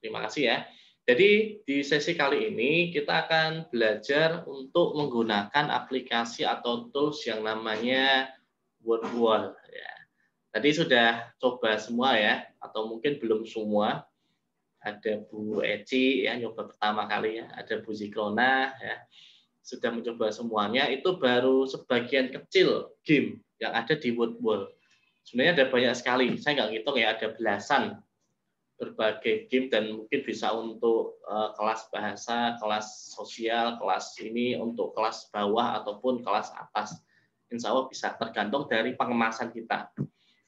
Terima kasih ya. Jadi di sesi kali ini kita akan belajar untuk menggunakan aplikasi atau tools yang namanya WordWall. Ya. Tadi sudah coba semua ya, atau mungkin belum semua. Ada Bu Eci ya, nyoba pertama kali ya. Ada Bu Zikrona ya, sudah mencoba semuanya. Itu baru sebagian kecil game yang ada di WordWall. Sebenarnya ada banyak sekali. Saya nggak ngitung ya, ada belasan berbagai game dan mungkin bisa untuk kelas bahasa, kelas sosial, kelas ini untuk kelas bawah ataupun kelas atas. Insya Allah bisa tergantung dari pengemasan kita.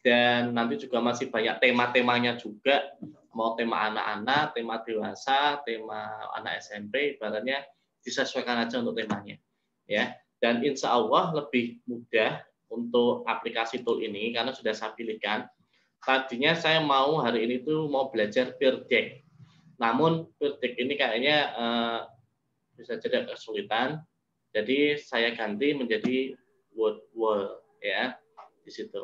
Dan nanti juga masih banyak tema-temanya juga, mau tema anak-anak, tema dewasa, tema anak SMP, ibaratnya disesuaikan aja untuk temanya. Ya. Dan insya Allah lebih mudah untuk aplikasi tool ini karena sudah saya pilihkan. Tadinya saya mau hari ini tuh mau belajar Peer Deck. Namun Peer Deck ini kayaknya bisa jadi kesulitan. Jadi saya ganti menjadi WordWall ya di situ.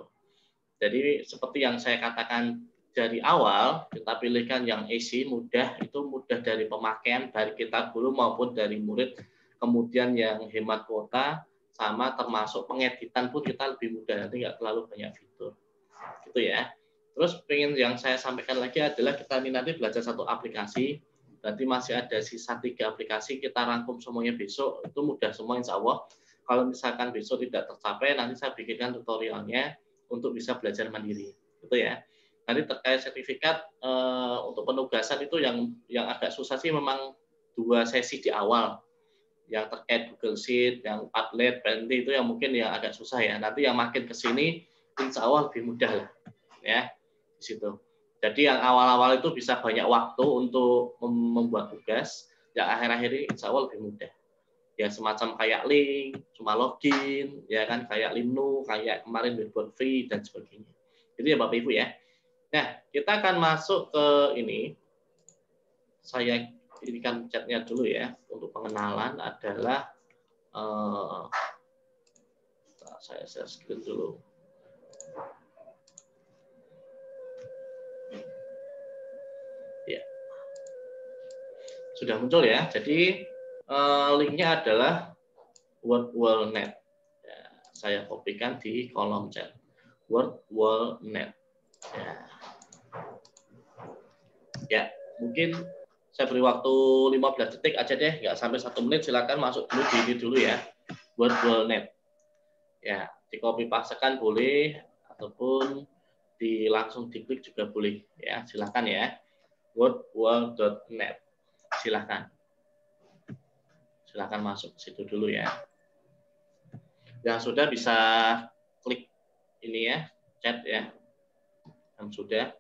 Jadi seperti yang saya katakan dari awal, kita pilihkan yang easy, mudah, itu mudah dari pemakaian dari kita guru maupun dari murid. Kemudian yang hemat kuota, sama termasuk pengeditan pun kita lebih mudah, nanti nggak terlalu banyak fitur. Gitu ya. Terus pengen yang saya sampaikan lagi adalah kita ini nanti belajar satu aplikasi, berarti masih ada sisa 3 aplikasi, kita rangkum semuanya besok, itu mudah semua insya Allah. Kalau misalkan besok tidak tercapai, nanti saya bikinkan tutorialnya untuk bisa belajar mandiri, gitu ya. Nanti terkait sertifikat untuk penugasan itu yang agak susah sih memang 2 sesi di awal, yang terkait Google Sheet, yang Padlet, Penti itu yang mungkin yang agak susah ya. Nanti yang makin ke sini, insya Allah lebih mudah lah, ya di situ. Jadi yang awal-awal itu bisa banyak waktu untuk membuat tugas, yang akhir-akhir ini insya Allah lebih mudah. Ya semacam kayak link, cuma login, ya kan kayak Limnu, kayak kemarin Webboard Free dan sebagainya. Itu ya Bapak Ibu ya. Nah, kita akan masuk ke ini. Saya irikan chatnya dulu ya untuk pengenalan adalah saya share screen dulu. Ya, sudah muncul ya. Jadi linknya adalah WordWall.net. Ya, saya kopikan di kolom chat. WordWall.net. Ya, mungkin saya beri waktu 15 detik aja deh, nggak sampai 1 menit. Silakan masuk dulu di ini dulu ya, WordWall.net. Ya, di copy pastekan boleh ataupun langsung diklik juga boleh ya. Silakan ya, WordWall.net. Silakan masuk situ dulu ya. Yang sudah bisa klik ini ya, chat ya. Yang sudah,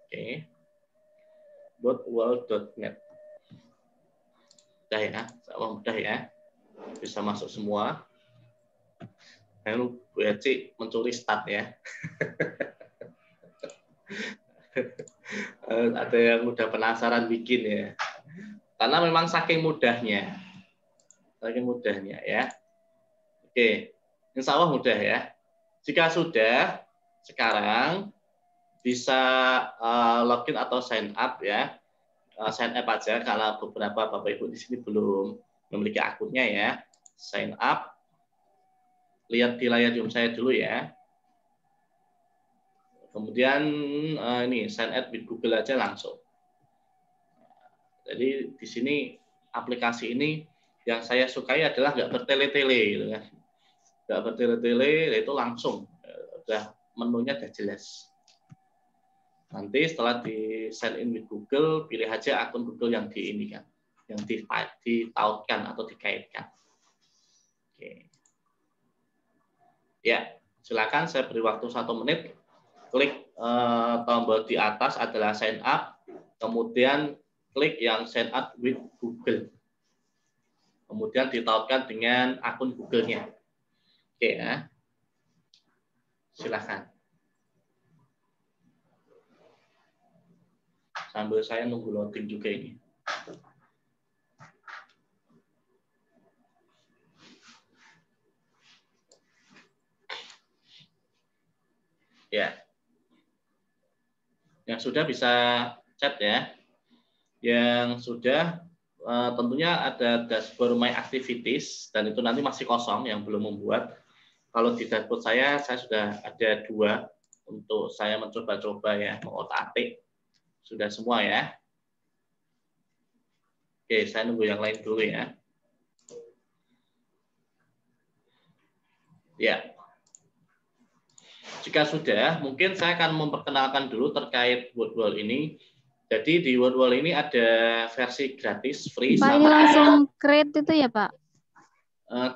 oke. WordWall.net. Mudah ya, sama mudah ya. Bisa masuk semua. Lalu Bu Eci mencuri start ya. Ada yang udah penasaran bikin ya. Karena memang saking mudahnya. Saking mudahnya ya. Oke, insya Allah mudah ya. Jika sudah, sekarang bisa login atau sign up ya. Sign up aja kalau beberapa Bapak Ibu di sini belum memiliki akunnya ya. Sign up. Lihat di layar Zoom saya dulu ya. Kemudian ini sign up with Google aja langsung. Jadi di sini aplikasi ini yang saya sukai adalah nggak bertele-tele gitu kan. Nggak bertele-tele, itu langsung udah menunya udah jelas. Nanti setelah di sign in with Google, pilih aja akun Google yang di ini kan, yang ditautkan atau dikaitkan. Oke. Ya, silakan saya beri waktu 1 menit. Klik tombol di atas adalah sign up, kemudian klik yang sign up with Google. Kemudian ditautkan dengan akun Google-nya. Oke ya. Silakan. Sambil saya nunggu loading juga ini. Ya. Yang sudah bisa chat ya. yang sudah tentunya ada dashboard My Activities, dan itu nanti masih kosong yang belum membuat. Kalau di dashboard saya sudah ada 2 untuk saya mencoba-coba ya, mengotak-atik. Sudah semua ya. Oke, saya nunggu yang lain dulu ya. Ya. Jika sudah, mungkin saya akan memperkenalkan dulu terkait WordWall ini. Jadi di WordWall ini ada versi gratis, free. Pak, ini langsung create itu ya, Pak?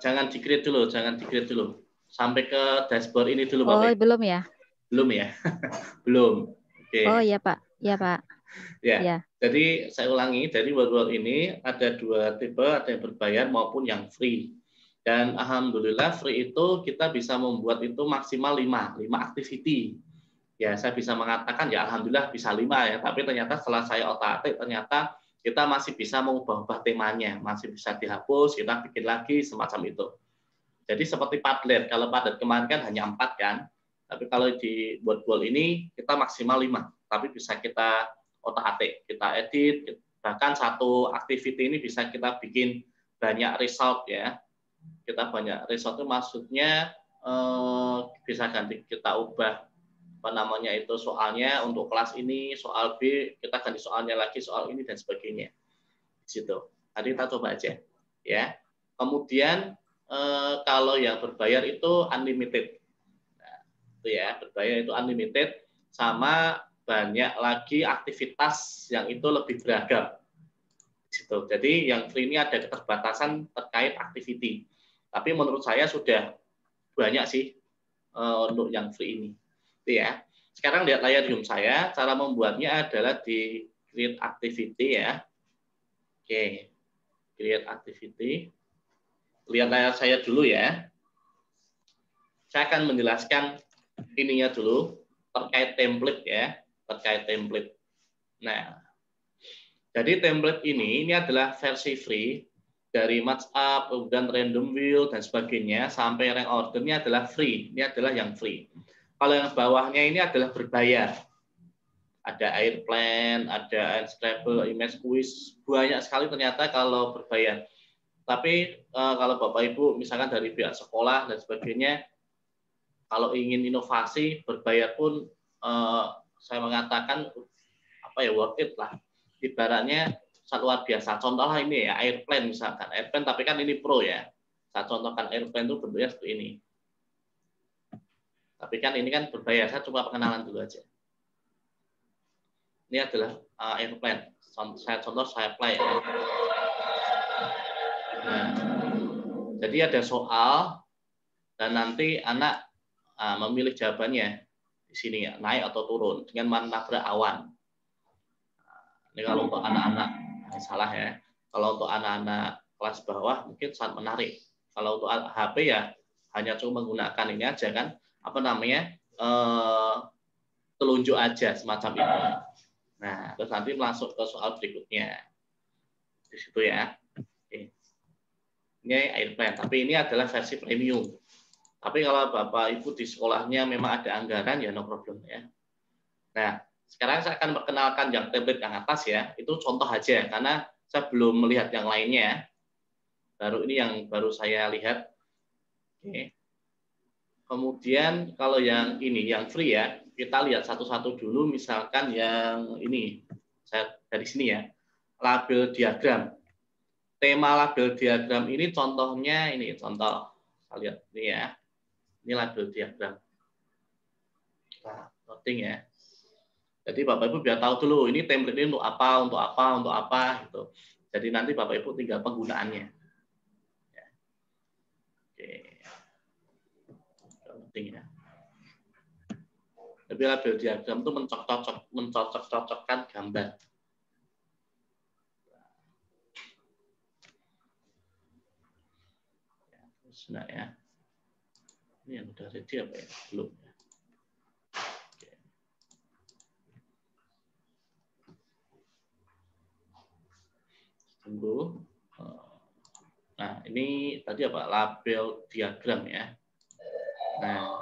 Jangan di-create dulu, sampai ke dashboard ini dulu, Oh, Bapak. belum ya? Belum ya? Belum. Oke. Oh iya, Pak. Ya, Pak. Ya. Ya. Jadi saya ulangi, dari WordWall ini ada 2 tipe, ada yang berbayar maupun yang free. Dan alhamdulillah free itu kita bisa membuat itu maksimal 5 activity. Ya, saya bisa mengatakan ya alhamdulillah bisa 5 ya, tapi ternyata setelah saya otak-atik ternyata kita masih bisa mengubah-ubah temanya, masih bisa dihapus, kita bikin lagi semacam itu. Jadi seperti Padlet, kalau Padlet kemarin kan hanya 4 kan, tapi kalau di WordWall ini kita maksimal 5, tapi bisa kita otak-atik, kita edit, bahkan satu activity ini bisa kita bikin banyak result ya. Kita banyak result itu maksudnya bisa ganti, kita ubah apa namanya itu soalnya untuk kelas ini, soal B kita ganti soalnya lagi, soal ini dan sebagainya. Di situ. Tadi kita coba aja ya. Kemudian kalau yang berbayar itu unlimited. Nah, itu ya, berbayar itu unlimited sama banyak lagi aktivitas yang itu lebih beragam. Di situ. Jadi yang free ini ada keterbatasan terkait activity. Tapi menurut saya sudah banyak sih untuk yang free ini. Itu ya. Sekarang lihat layar Zoom saya, cara membuatnya adalah di create activity ya. Oke, create activity. Lihat layar saya dulu ya. Saya akan menjelaskan ininya dulu, terkait template ya, terkait template. Nah, jadi template ini adalah versi free, dari match up, kemudian random wheel, dan sebagainya, sampai rank ordernya adalah free. Ini adalah yang free. Kalau yang bawahnya ini adalah berbayar. Ada airplane, ada Unscrabble, image quiz, banyak sekali ternyata kalau berbayar. Tapi kalau Bapak Ibu misalkan dari pihak sekolah dan sebagainya, kalau ingin inovasi berbayar pun saya mengatakan apa ya, worth it lah. Ibaratnya sangat luar biasa. Contohnya ini ya, airplane misalkan. Airplane tapi kan ini pro ya. Saya contohkan airplane itu bentuknya seperti ini. Tapi kan ini kan berbayar, saya coba pengenalan dulu aja. Ini adalah airplane. Saya play ya. Nah, jadi ada soal dan nanti anak memilih jawabannya di sini ya, naik atau turun dengan menabrak awan. Ini kalau untuk anak-anak salah ya. Kalau untuk anak-anak kelas bawah mungkin sangat menarik. Kalau untuk HP ya hanya cuma menggunakan ini aja kan, apa namanya, telunjuk aja semacam itu. Nah, terus nanti masuk ke soal berikutnya di situ ya. Oke. Ini airplane, tapi ini adalah versi premium. Tapi kalau Bapak Ibu di sekolahnya memang ada anggaran ya no problem ya. Nah, sekarang saya akan perkenalkan yang template yang atas ya. Itu contoh aja karena saya belum melihat yang lainnya. Baru ini yang baru saya lihat. Oke. Kemudian kalau yang ini, yang free ya, kita lihat satu-satu dulu. Misalkan yang ini, saya dari sini ya, label diagram. Tema label diagram ini contohnya ini, contoh. Kita lihat ini ya. Ini label diagram. Nah, loading ya. Jadi Bapak Ibu biar tahu dulu ini template ini untuk apa gitu. Jadi nanti Bapak Ibu tinggal penggunaannya. Ya. Oke. Penting ya. Tapi label diagram itu mencocok-cocokkan gambar. Nah ya. Ini yang udah ready apa ya? Belum ya. Oke. Tunggu. Nah, ini tadi apa? Label diagram ya. Nah,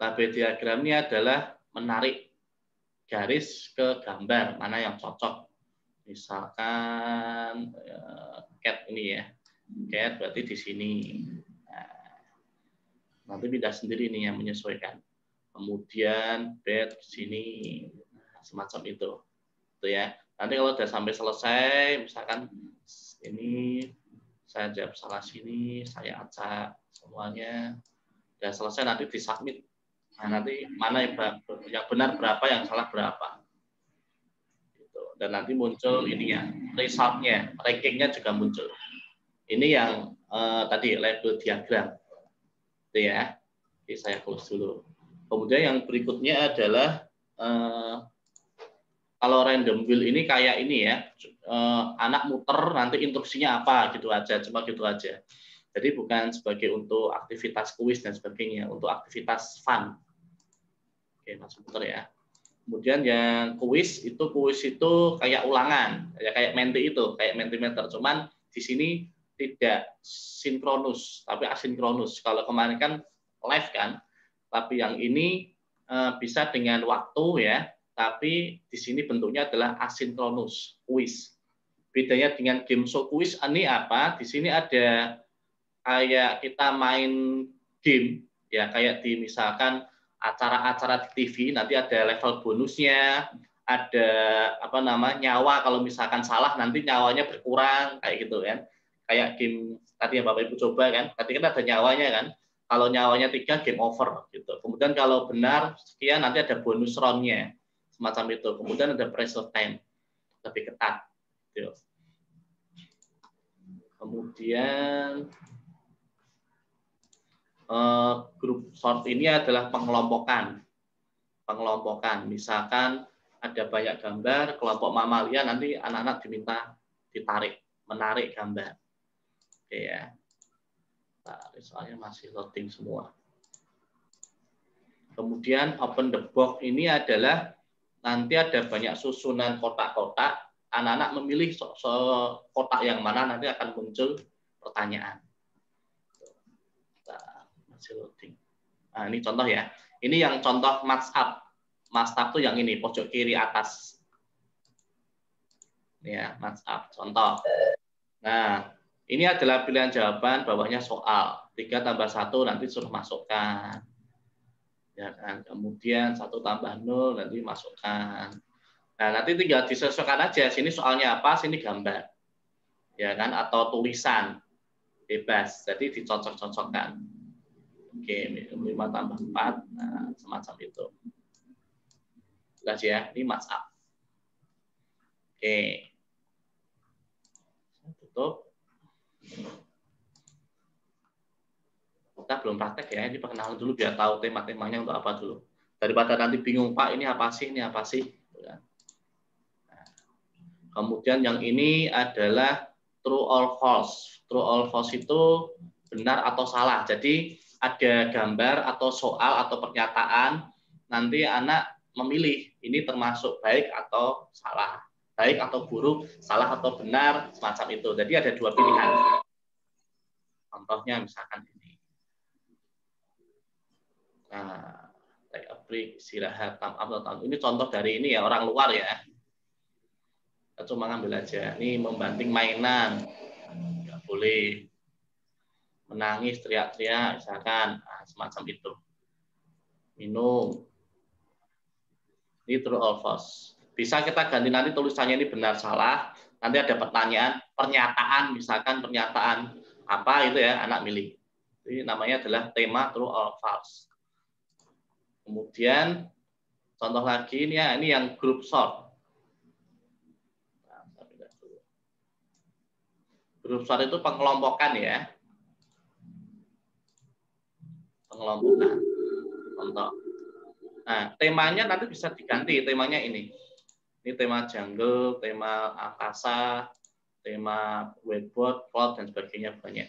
label diagram ini adalah menarik garis ke gambar mana yang cocok. Misalkan cat ini ya, cat berarti di sini. Nah, nanti pindah sendiri nih yang menyesuaikan. Kemudian bed di sini, semacam itu, tuh ya. Nanti kalau udah sampai selesai, misalkan ini saya jawab salah sini, saya acak semuanya, udah selesai nanti disubmit. Nah, nanti mana yang benar berapa, yang salah berapa. Dan nanti muncul ininya, resultnya, rankingnya juga muncul. Ini yang tadi label diagram, itu ya. Jadi saya close dulu. Kemudian yang berikutnya adalah kalau random wheel ini kayak ini ya, anak muter nanti instruksinya apa gitu aja, cuma gitu aja. Jadi bukan sebagai untuk aktivitas kuis dan sebagainya, untuk aktivitas fun. Oke, langsung muter ya. Kemudian yang kuis itu kayak ulangan, ya kayak menti itu, kayak mentimeter. Cuman di sini tidak sinkronus, tapi asinkronus. Kalau kemarin kan live kan, tapi yang ini bisa dengan waktu ya, tapi di sini bentuknya adalah asinkronus, kuis. Bedanya dengan game show kuis ini apa? Di sini ada kayak kita main game, ya kayak di misalkan acara-acara di TV nanti ada level bonusnya, ada apa namanya nyawa kalau misalkan salah nanti nyawanya berkurang kayak gitu kan. Kayak game tadi yang Bapak Ibu coba kan, tadi kan ada nyawanya kan. Kalau nyawanya 3 game over gitu. Kemudian kalau benar sekian nanti ada bonus round-nya semacam itu. Kemudian ada pressure time lebih ketat. Gitu. Kemudian grup sort ini adalah pengelompokan. Misalkan ada banyak gambar, kelompok mamalia nanti anak-anak diminta menarik gambar. Oke ya. Nah, soalnya masih loading semua. Kemudian open the box ini adalah nanti ada banyak susunan kotak-kotak, anak-anak memilih kotak yang mana nanti akan muncul pertanyaan. Nah, masih loading. Nah, ini contoh ya. Ini yang contoh match up. Match up tuh yang ini, pojok kiri atas. Ini ya, match up. Contoh. Nah, ini adalah pilihan jawaban, bawahnya soal. 3 tambah 1 nanti suruh masukkan. Ya kan? Kemudian 1 tambah 0 nanti masukkan. Nah, nanti tinggal disesuaikan aja. Sini soalnya apa, sini gambar. Ya kan? Atau tulisan. Bebas. Jadi dicocok-cocokkan. Oke, 5 tambah 4, nah, semacam itu. Jelas ya, ini match up. Oke. Saya tutup. Kita belum praktek ya, ini perkenalan dulu biar tahu tema-temanya untuk apa dulu. Daripada nanti bingung, Pak, ini apa sih, ini apa sih. Nah, kemudian yang ini adalah true or false. True or false itu benar atau salah. Jadi ada gambar atau soal atau pernyataan, nanti anak memilih ini termasuk baik atau salah, baik atau buruk, salah atau benar, semacam itu. Jadi ada 2 pilihan. Contohnya misalkan ini. Nah, take a break, istirahat, time up, atau ini contoh dari ini ya, orang luar ya. Kita cuma ngambil aja. Ini membanting mainan, nggak boleh. Menangis, teriak-teriak, misalkan, nah, semacam itu. Minum. Ini true or false. Bisa kita ganti nanti tulisannya ini benar salah. Nanti ada pertanyaan, pernyataan, misalkan pernyataan apa itu ya, anak milih. Ini namanya adalah tema true or false. Kemudian contoh lagi ini ya, ini yang group sort. Group sort itu pengelompokan ya. Pengelompokan. Contoh. Nah, temanya nanti bisa diganti, temanya ini. Ini tema jungle, tema angkasa, tema whiteboard, cloud, dan sebagainya banyak.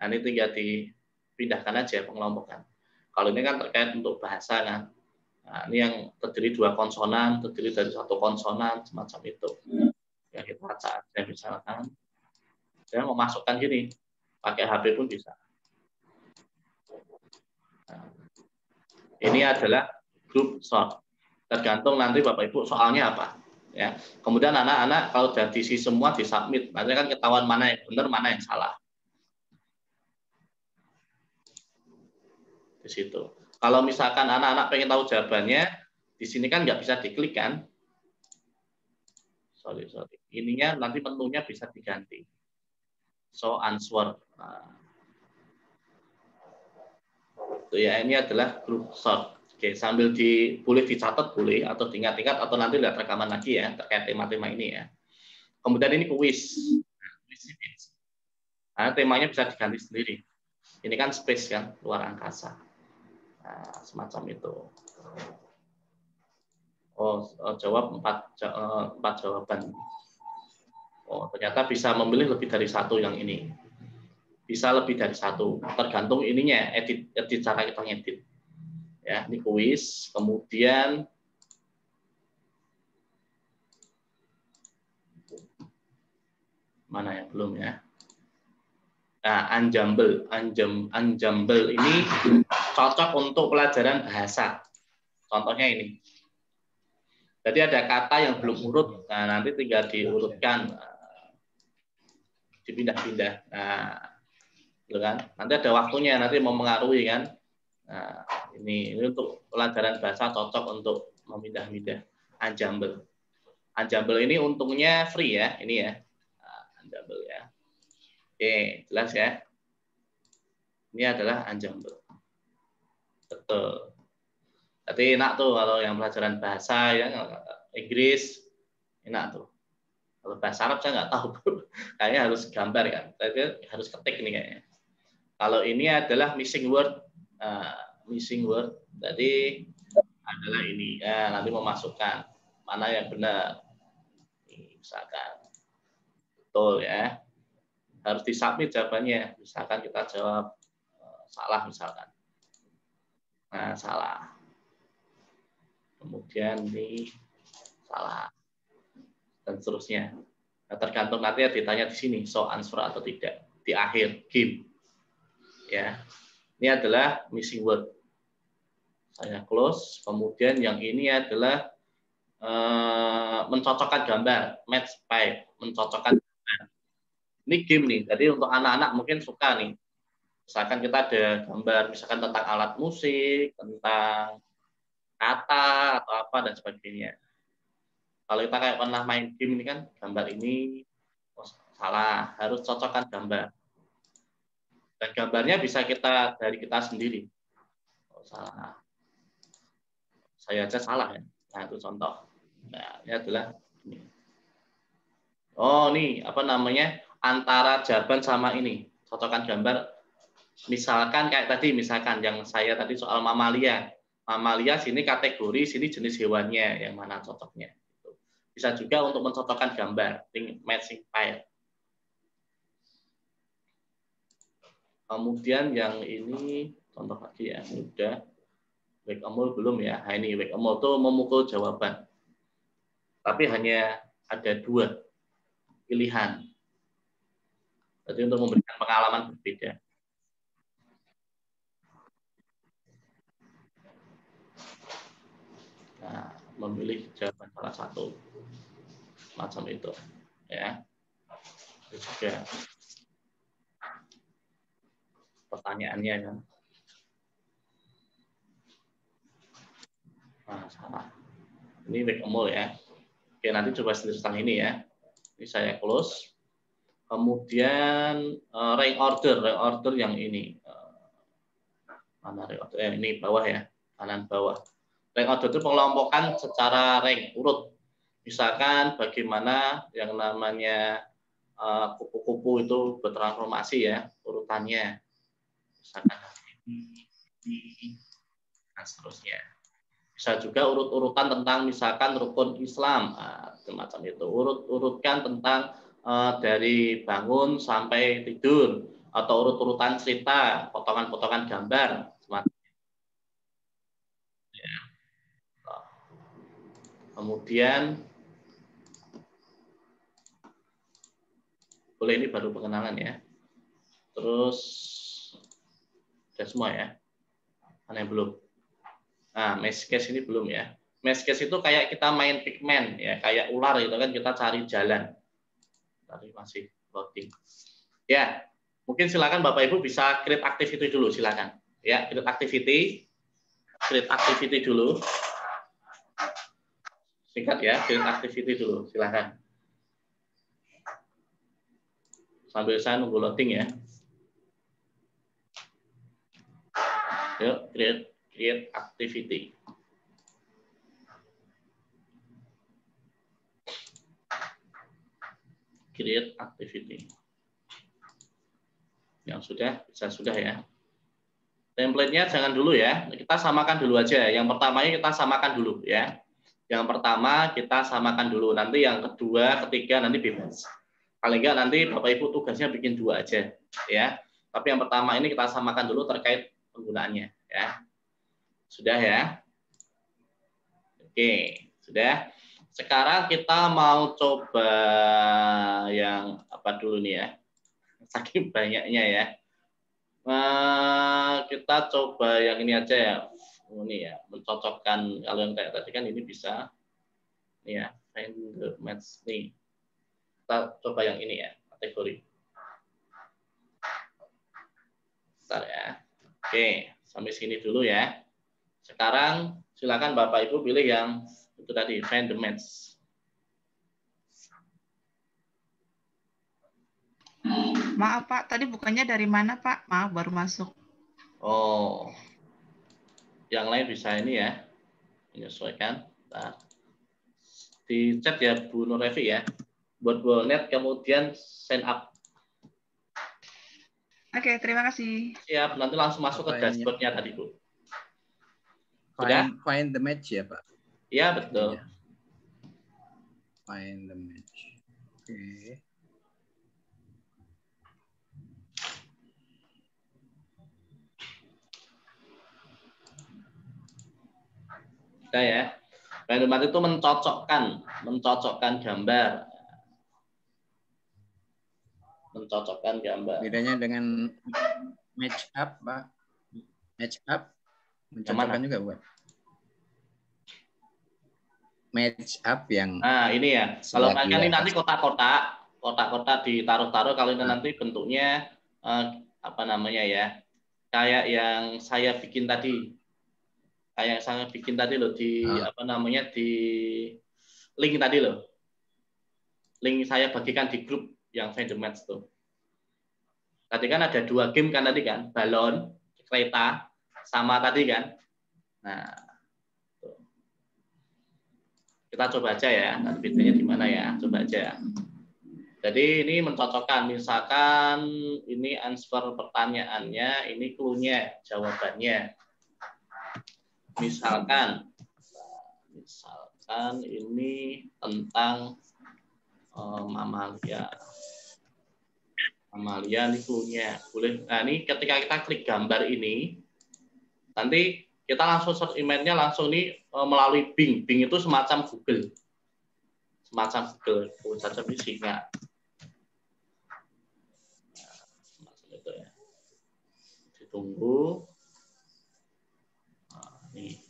Nah, ini tinggal dipindahkan aja pengelompokan. Kalau ini kan terkait untuk bahasa kan. Nah, ini yang terdiri 2 konsonan, terdiri dari 1 konsonan, semacam itu. Ya, kita acak aja misalkan. Saya mau masukkan gini, pakai HP pun bisa. Nah, ini adalah group sort. Tergantung nanti Bapak Ibu soalnya apa. Ya. Kemudian anak-anak kalau sudah diisi semua disubmit, nanti kan ketahuan mana yang benar, mana yang salah. Di situ. Kalau misalkan anak-anak pengen tahu jawabannya, di sini kan nggak bisa diklik kan? Sorry. Ininya nanti menunya bisa diganti. So answer. Nah, itu ya, ini adalah group sort. Oke, sambil boleh dicatat boleh atau diingat-ingat atau nanti lihat rekaman lagi ya terkait tema-tema ini ya. Kemudian ini kuis. Nah, temanya bisa diganti sendiri. Ini kan space kan, luar angkasa. Nah, semacam itu. Jawab 4 jawaban. Oh, ternyata bisa memilih lebih dari satu yang ini. Bisa lebih dari satu, tergantung ininya, edit cara kita ngedit. Ya, ini kuis, kemudian mana yang belum ya? Nah, Unjumble ini cocok untuk pelajaran bahasa. Contohnya ini. Jadi ada kata yang belum urut, nah nanti tinggal diurutkan, dipindah-pindah. Nah, gitu kan? Nanti ada waktunya, nanti mempengaruhi kan. Nah, ini untuk pelajaran bahasa cocok untuk memindah-mindah. Unjumble. Unjumble ini untungnya free ya, ini ya. Unjumble ya. Oke, jelas ya. Ini adalah Unjumble. Betul. Tapi enak tuh kalau yang pelajaran bahasa ya, Inggris enak tuh. Kalau bahasa Arab saya nggak tahu, kayaknya harus gambar kan. Tapi harus ketik ini kayaknya. Kalau ini adalah missing word, jadi adalah ini. Ya, nanti memasukkan mana yang benar. Misalkan betul ya, harus disubmit jawabannya. Misalkan kita jawab salah misalkan. Nah, salah. Kemudian ini salah. Dan seterusnya. Nah, tergantung nanti ya ditanya di sini, so answer atau tidak. Di akhir game. Ya. Ini adalah missing word. Saya close. Kemudian yang ini adalah mencocokkan gambar. Match pipe. Mencocokkan gambar. Ini game nih. Jadi untuk anak-anak mungkin suka nih. Misalkan kita ada gambar, misalkan tentang alat musik, tentang kata atau apa dan sebagainya. Kalau kita kayak pernah main game ini kan, gambar ini salah, harus cocokkan gambar. Dan gambarnya bisa kita dari kita sendiri. Salah, saya aja salah ya. Nah itu contoh. Nah ini adalah ini. Oh nih apa namanya antara jawaban sama ini cocokkan gambar. Misalkan kayak tadi, misalkan yang saya tadi soal mamalia. Mamalia sini kategori, sini jenis hewannya, yang mana cocoknya. Bisa juga untuk mencocokkan gambar, matching file. Kemudian yang ini, contoh lagi ya, udah. Wake Amol belum ya. Nah ini Wake Amol itu memukul jawaban. Tapi hanya ada 2 pilihan. Jadi untuk memberikan pengalaman berbeda. Nah, memilih jawaban salah satu macam itu ya. Itu juga pertanyaannya kan. Nah, salah. Ini Wake Amol ya. Oke, nanti coba tentang ini ya. Ini saya close. Kemudian rank order yang ini. Mana rank order? Ini bawah ya, kanan bawah. Rank order itu pengelompokan secara rank urut. Misalkan bagaimana yang namanya kupu-kupu itu bertransformasi ya urutannya. Misalkan ini, dan seterusnya. Bisa juga urut-urutan tentang misalkan rukun Islam, semacam itu. Urut-urutkan tentang dari bangun sampai tidur atau urut-urutan cerita, potongan-potongan gambar. Ya. Kemudian boleh ini baru pengenalan ya. Terus sudah semua ya. Mana yang belum? Nah, mesh case ini belum ya. Mesh case itu kayak kita main pigman ya, kayak ular itu kan, kita cari jalan. Tadi masih loading. Ya, mungkin silakan Bapak Ibu bisa create activity dulu, silakan. Ya, create activity dulu. Singkat ya, create activity dulu, silakan. Sambil saya nunggu loading ya. Yuk, create activity. Create activity. Yang sudah ya. Template-nya jangan dulu ya. Kita samakan dulu aja. Yang pertamanya kita samakan dulu ya. Yang pertama kita samakan dulu. Nanti yang kedua, ketiga nanti bebas. Paling enggak nanti Bapak Ibu tugasnya bikin 2 aja ya. Tapi yang pertama ini kita samakan dulu terkait penggunaannya ya. Sudah ya? Oke, sudah. Sekarang kita mau coba yang apa dulu nih ya? Saking banyaknya ya. Kita coba yang ini aja ya. Ini ya, mencocokkan. Kalau yang kayak tadi kan ini bisa ini ya, find the match nih. Kita coba yang ini ya, kategori. Bentar ya. Oke, sampai sini dulu ya. Sekarang silakan Bapak Ibu pilih yang itu tadi, find the match. Maaf Pak, tadi bukannya dari mana Pak? Maaf, baru masuk. Oh, yang lain bisa ini ya, menyesuaikan. Nah, di chat ya Bu Nurevi ya, buat Bolnet kemudian sign up. Oke, terima kasih. Siap, nanti langsung masuk ke dashboardnya tadi Bu. Sudah? Find the match ya Pak? Iya betul. Ya. Find the match. Oke. Sudah ya. Find the match itu mencocokkan gambar. Mencocokkan gambar. Bedanya dengan match up Pak? Match up mencocokkan juga bukan? Match up yang ini ya. Kalau kan ini nanti kotak-kotak ditaruh-taruh. Kalau ini nanti bentuknya apa namanya ya? Kayak yang saya bikin tadi. Kayak yang saya bikin tadi loh di apa namanya di link tadi loh. Link saya bagikan di grup yang Find the Match tuh. Tadi kan ada 2 game kan tadi kan, balon, kereta, sama tadi kan. Nah, tuh. Kita coba aja ya, nanti bedanya di mana ya, coba aja. Jadi ini mencocokkan, misalkan ini answer pertanyaannya, ini clue-nya, jawabannya. Misalkan ini tentang mamalia. Mamalia ini clue-nya. Boleh. Nah, ini ketika kita klik gambar ini, nanti kita langsung search emailnya langsung nih melalui Bing. Bing itu semacam Google. Semacam Google. Saja isinya. Semacam itu ya. Ditunggu. Nih.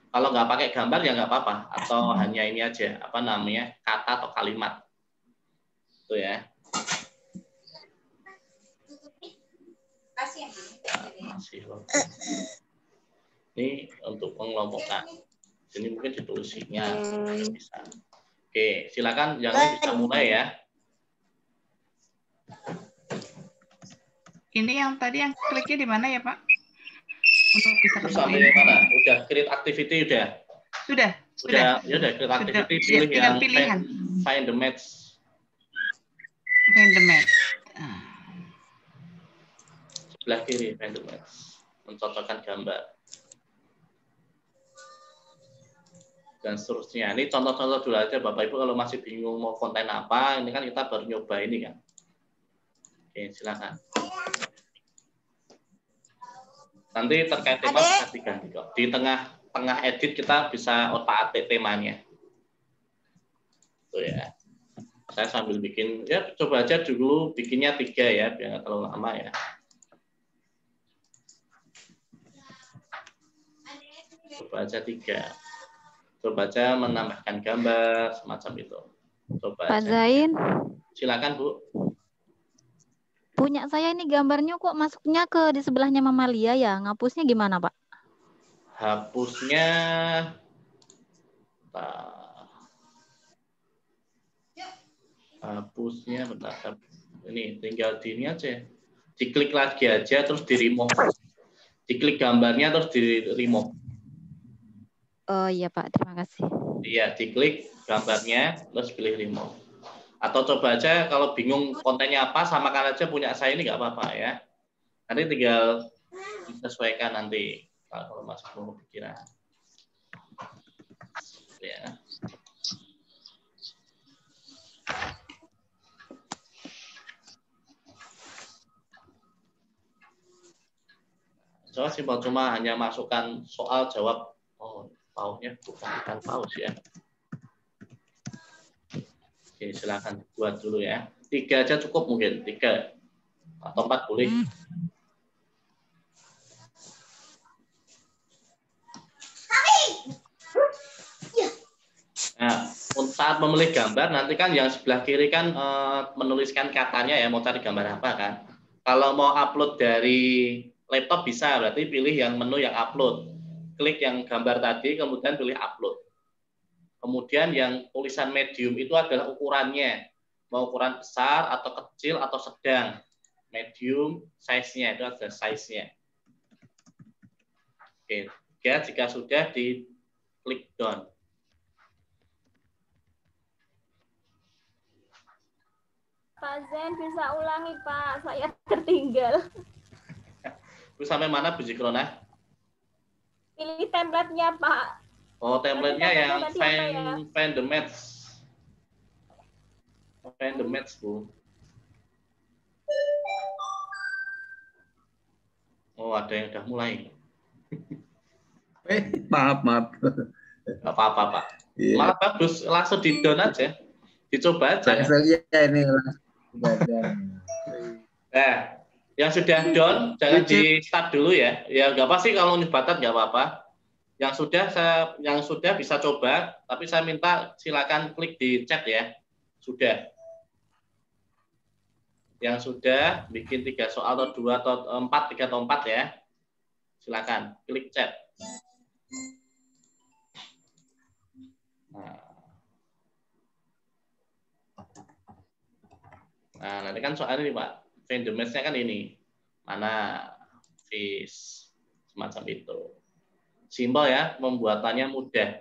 Kalau nggak pakai gambar ya nggak apa-apa, atau hanya ini aja, apa namanya, kata atau kalimat, itu ya. Masih ini untuk pengelompokan. Ini mungkin ditulisnya bisa. Oke, silakan yang lain bisa mulai ya. Ini yang tadi yang kliknya di mana ya Pak? Untuk bisa Sampai mana? Udah create activity udah? Sudah. Ya udah create activity, pilih yang pilihan. Find the match. Find the match. Sebelah kiri find the match. Mencocokkan gambar. Dan seterusnya. Ini contoh-contoh dulu aja Bapak Ibu kalau masih bingung mau konten apa, ini kan kita baru nyoba ini kan. Oke, silakan. Nanti terkait tema bisa diganti kok. Di tengah edit kita bisa otak-atik temanya. Tuh ya. Saya sambil bikin, ya coba aja dulu bikinnya 3 ya, biar nggak terlalu lama ya. Coba aja 3. Coba aja menambahkan gambar semacam itu. Coba Pak aja. Zain, Silakan Bu. punya saya ini gambarnya kok masuknya ke di sebelahnya Mama Lia ya. Ngapusnya gimana, Pak? Hapusnya bentar. Ini tinggal di ini aja. Diklik lagi aja terus di remove. Diklik gambarnya terus di remove. Oh iya Pak, terima kasih. Iya, diklik gambarnya terus pilih remove. Atau coba aja kalau bingung kontennya apa, samakan aja punya saya ini nggak apa-apa ya. Nanti tinggal disesuaikan nanti kalau masuk mau pikiran. Ya. Soal simpel cuma hanya masukkan soal jawab. Oh, pausnya bukan paus ya. Oke, silakan buat dulu ya. 3 aja cukup mungkin, 3 atau 4 boleh. Nah, saat memilih gambar nanti kan yang sebelah kiri kan menuliskan katanya ya mau cari gambar apa kan. Kalau mau upload dari laptop bisa, berarti pilih yang menu yang upload. Klik yang gambar tadi, kemudian pilih upload. Kemudian yang tulisan medium itu adalah ukurannya. Mau ukuran besar atau kecil atau sedang. Medium size-nya, itu ada size-nya. Oke, ya, jika sudah di klik done. Pak Zen bisa ulangi Pak, saya tertinggal. Terus sampai mana Bu Zikrona? Pilih template-nya Pak. Oh, template-nya yang find the match. Find the match, Bu. Oh, ada yang udah mulai. Maaf. Gak apa-apa, Pak. Iya. Malah bagus, langsung di-down aja. Dicoba aja. Hasilnya ini Nah, yang sudah down, jangan di-start dulu ya. Ya, nggak apa sih kalau nyebatan nggak apa-apa. Yang sudah bisa coba, tapi saya minta silakan klik di chat ya. Sudah. Yang sudah bikin 3 soal atau 2 atau 4, 3 atau 4 ya. Silakan klik chat. Nah, nanti kan soal ini Pak. Find the match-nya kan ini. Mana fish semacam itu. Simpel ya, pembuatannya mudah.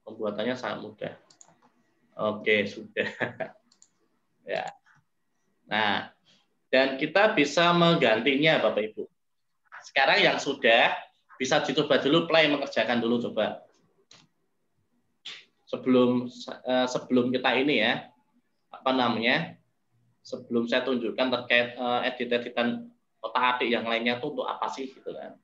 Pembuatannya sangat mudah. Oke, sudah. Ya. Nah, dan kita bisa menggantinya Bapak Ibu. Sekarang yang sudah bisa dicoba dulu play mengerjakan dulu coba. Sebelum kita ini ya, apa namanya? Sebelum saya tunjukkan terkait edit-editan otak-atik yang lainnya itu untuk apa sih gitu kan.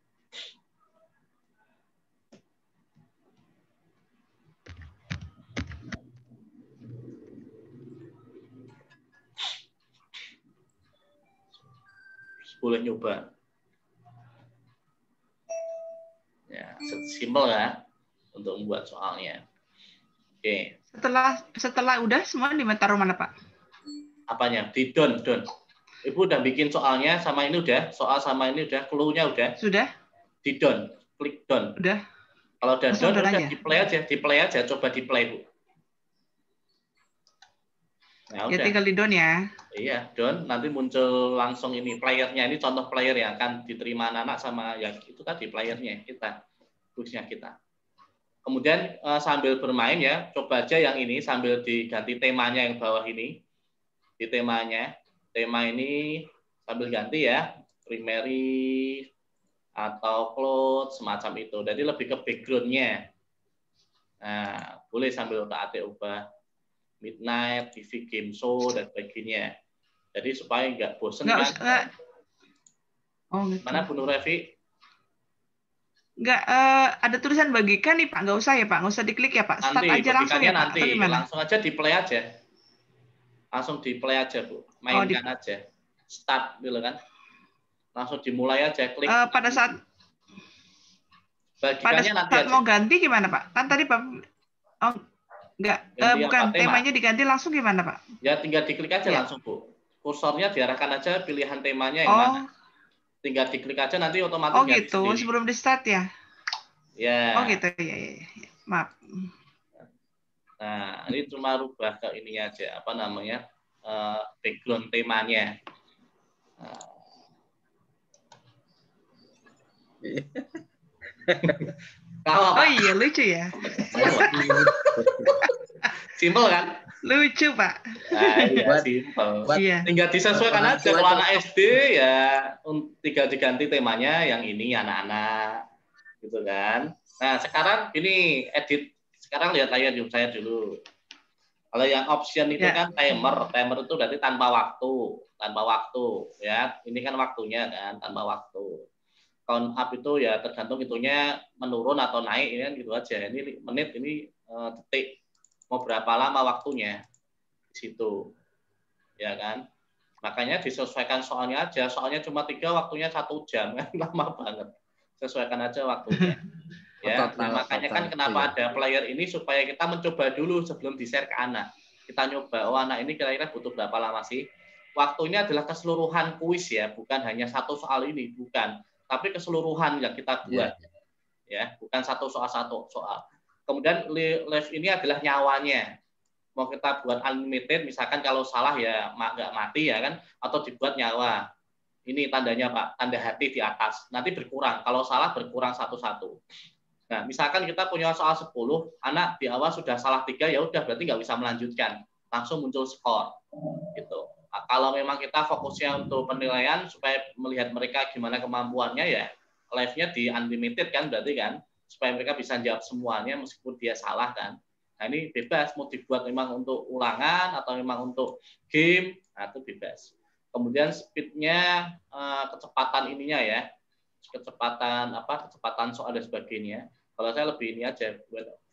Boleh nyoba. Ya, simpel ya untuk membuat soalnya. Oke. Setelah udah semua taruh mana Pak? Apanya? Di down. Ibu udah bikin soalnya sama ini udah, soal sama ini udah, clue-nya udah. Sudah? Di down, klik down. Udah. Kalau udah Langsung down, udah aja. di play aja, coba di play Bu. Nah, Ya udah. tinggal di down ya. Iya, down, nanti muncul langsung ini playernya. Ini contoh player yang akan diterima anak-anak sama yang itu tadi playernya kita, tulisnya kita. Kemudian sambil bermain ya, coba aja yang ini sambil diganti temanya yang bawah ini. Di temanya, tema ini sambil ganti ya, primary atau cloud semacam itu. Jadi lebih ke background-nya. Nah, boleh sambil otak-atik ubah midnight, TV game show dan sebagainya. Jadi supaya nggak bosen kan. Oh, gitu. Mana Bu Nur Revi? Nggak, ada tulisan bagikan nih Pak, nggak usah ya Pak, nggak usah diklik ya Pak, start Nanti, aja langsung ya Pak, nanti. atau gimana? Langsung aja di play aja. Langsung di play aja Bu, mainkan aja. Start dulu kan. Langsung dimulai aja, klik. Pada saat Pada Bagikannya nanti saat aja. mau ganti gimana Pak? Kan tadi Pak, oh, enggak, Ganti bukan apa, tema? temanya diganti langsung gimana Pak? Ya tinggal diklik aja Ya. langsung Bu. Kursornya diarahkan aja pilihan temanya yang Oh, mana. Tinggal diklik aja nanti otomatis oh ganti gitu. sendiri. Sebelum di start ya? Ya. Oh gitu ya. Maaf. Nah, ini cuma rubah ke ini aja, apa namanya, background temanya. Nah. Oh iya, lucu ya. Simpel kan? Lucu Pak. Nah, iya, simpel. Iya. Tinggal disesuaikan aja. Kalau anak SD ya tinggal diganti temanya yang ini anak-anak, gitu kan. Nah, sekarang ini edit. Sekarang lihat layar saya dulu. Kalau yang option itu kan timer itu berarti tanpa waktu, ya. Ini kan waktunya kan tanpa waktu. Count up itu ya tergantung itunya menurun atau naik, ini kan gitu aja. Ini menit, ini detik. Mau berapa lama waktunya di situ, ya kan? Makanya disesuaikan soalnya aja. Soalnya cuma 3, waktunya 1 jam, kan lama banget. Sesuaikan aja waktunya. Ya, nah makanya kan kenapa ada player ini supaya kita mencoba dulu sebelum di-share ke anak. Kita nyoba, oh anak ini kira-kira butuh berapa lama sih? Waktunya adalah keseluruhan kuis ya, bukan hanya satu soal ini, bukan. Tapi keseluruhan yang kita buat. Ya, bukan satu soal. Kemudian live ini adalah nyawanya. Mau kita buat unlimited, misalkan kalau salah ya nggak mati ya kan, atau dibuat nyawa. Ini tandanya Pak, tanda hati di atas. Nanti berkurang, kalau salah berkurang satu-satu. Nah, misalkan kita punya soal 10, anak di awal sudah salah 3, ya udah berarti nggak bisa melanjutkan, langsung muncul skor, gitu. Nah, kalau memang kita fokusnya untuk penilaian supaya melihat mereka gimana kemampuannya ya, live-nya di unlimited kan berarti kan, supaya mereka bisa jawab semuanya meskipun dia salah kan. Nah, ini bebas mau dibuat memang untuk ulangan atau memang untuk game, nah itu bebas. Kemudian speed-nya, kecepatan ininya ya. Kecepatan soal dan sebagainya. Kalau saya lebih ini aja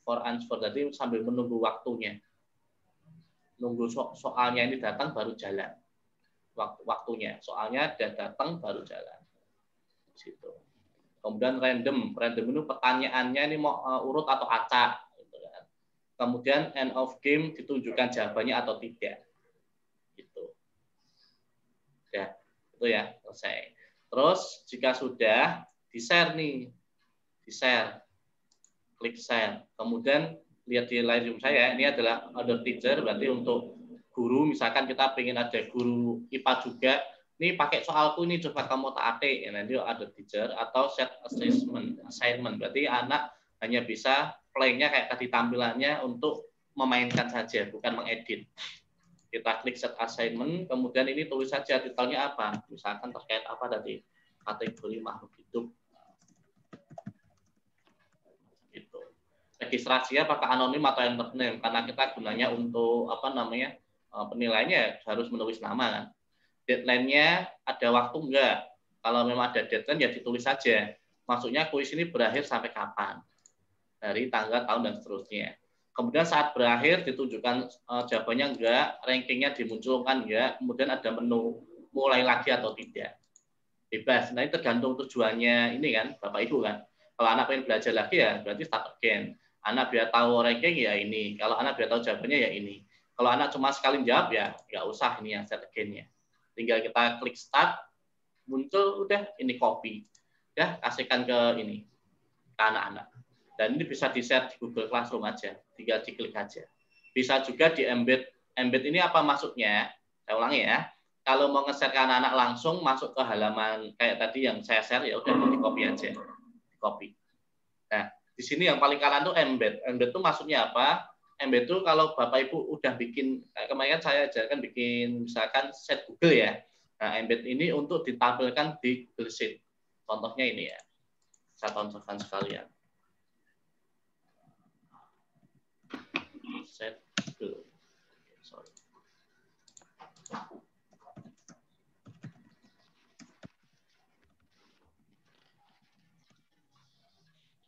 for answer, jadi sambil menunggu waktunya, nunggu soalnya ini datang baru jalan, waktunya soalnya udah datang baru jalan, situ. Kemudian random itu pertanyaannya ini mau urut atau acak, gitu kan. Kemudian end of game ditunjukkan jawabannya atau tidak, gitu. Ya, itu ya selesai. Terus jika sudah di-share nih, di-share, klik share. Kemudian lihat di layar saya, ini adalah other teacher, berarti untuk guru, misalkan kita pengen ada guru IPA juga, ini pakai soalku ini coba kamu taati, ya, nanti other teacher, atau set assignment, berarti anak hanya bisa play-nya kayak tadi tampilannya untuk memainkan saja, bukan mengedit. Kita klik set assignment, kemudian ini tulis saja titelnya apa, misalkan terkait apa tadi, kategori makhluk hidup. Gitu. Registrasinya apakah anonim atau entertainment, karena kita gunanya untuk apa namanya penilaiannya harus menulis nama kan. Deadline-nya ada waktu enggak? Kalau memang ada deadline ya ditulis saja. Maksudnya kuis ini berakhir sampai kapan? Dari tanggal, tahun dan seterusnya. Kemudian saat berakhir ditunjukkan jawabannya enggak, rankingnya dimunculkan enggak, kemudian ada menu mulai lagi atau tidak. Bebas. Nah, ini tergantung tujuannya ini kan, Bapak Ibu kan. Kalau anak pengen belajar lagi ya berarti start again. Anak biar tahu ranking ya ini. Kalau anak biar tahu jawabannya ya ini. Kalau anak cuma sekali jawab ya nggak usah ini yang start again-nya. Tinggal kita klik start, muncul udah ini copy. Ya, kasihkan ke ini ke anak-anak. Dan ini bisa di-share di Google Classroom aja, tinggal diklik aja. Bisa juga di embed. Embed ini apa maksudnya? Saya ulangi ya. Kalau mau nge-share ke anak-anak langsung masuk ke halaman kayak tadi yang saya share ya udah di copy aja. Copy. Nah, di sini yang paling kanan tuh embed. Embed itu maksudnya apa? Embed itu kalau Bapak Ibu udah bikin, kemarin saya ajarkan bikin misalkan set Google ya. Nah, embed ini untuk ditampilkan di Google Sheet. Contohnya ini ya. Saya contohkan sekalian. Set Google. Sorry.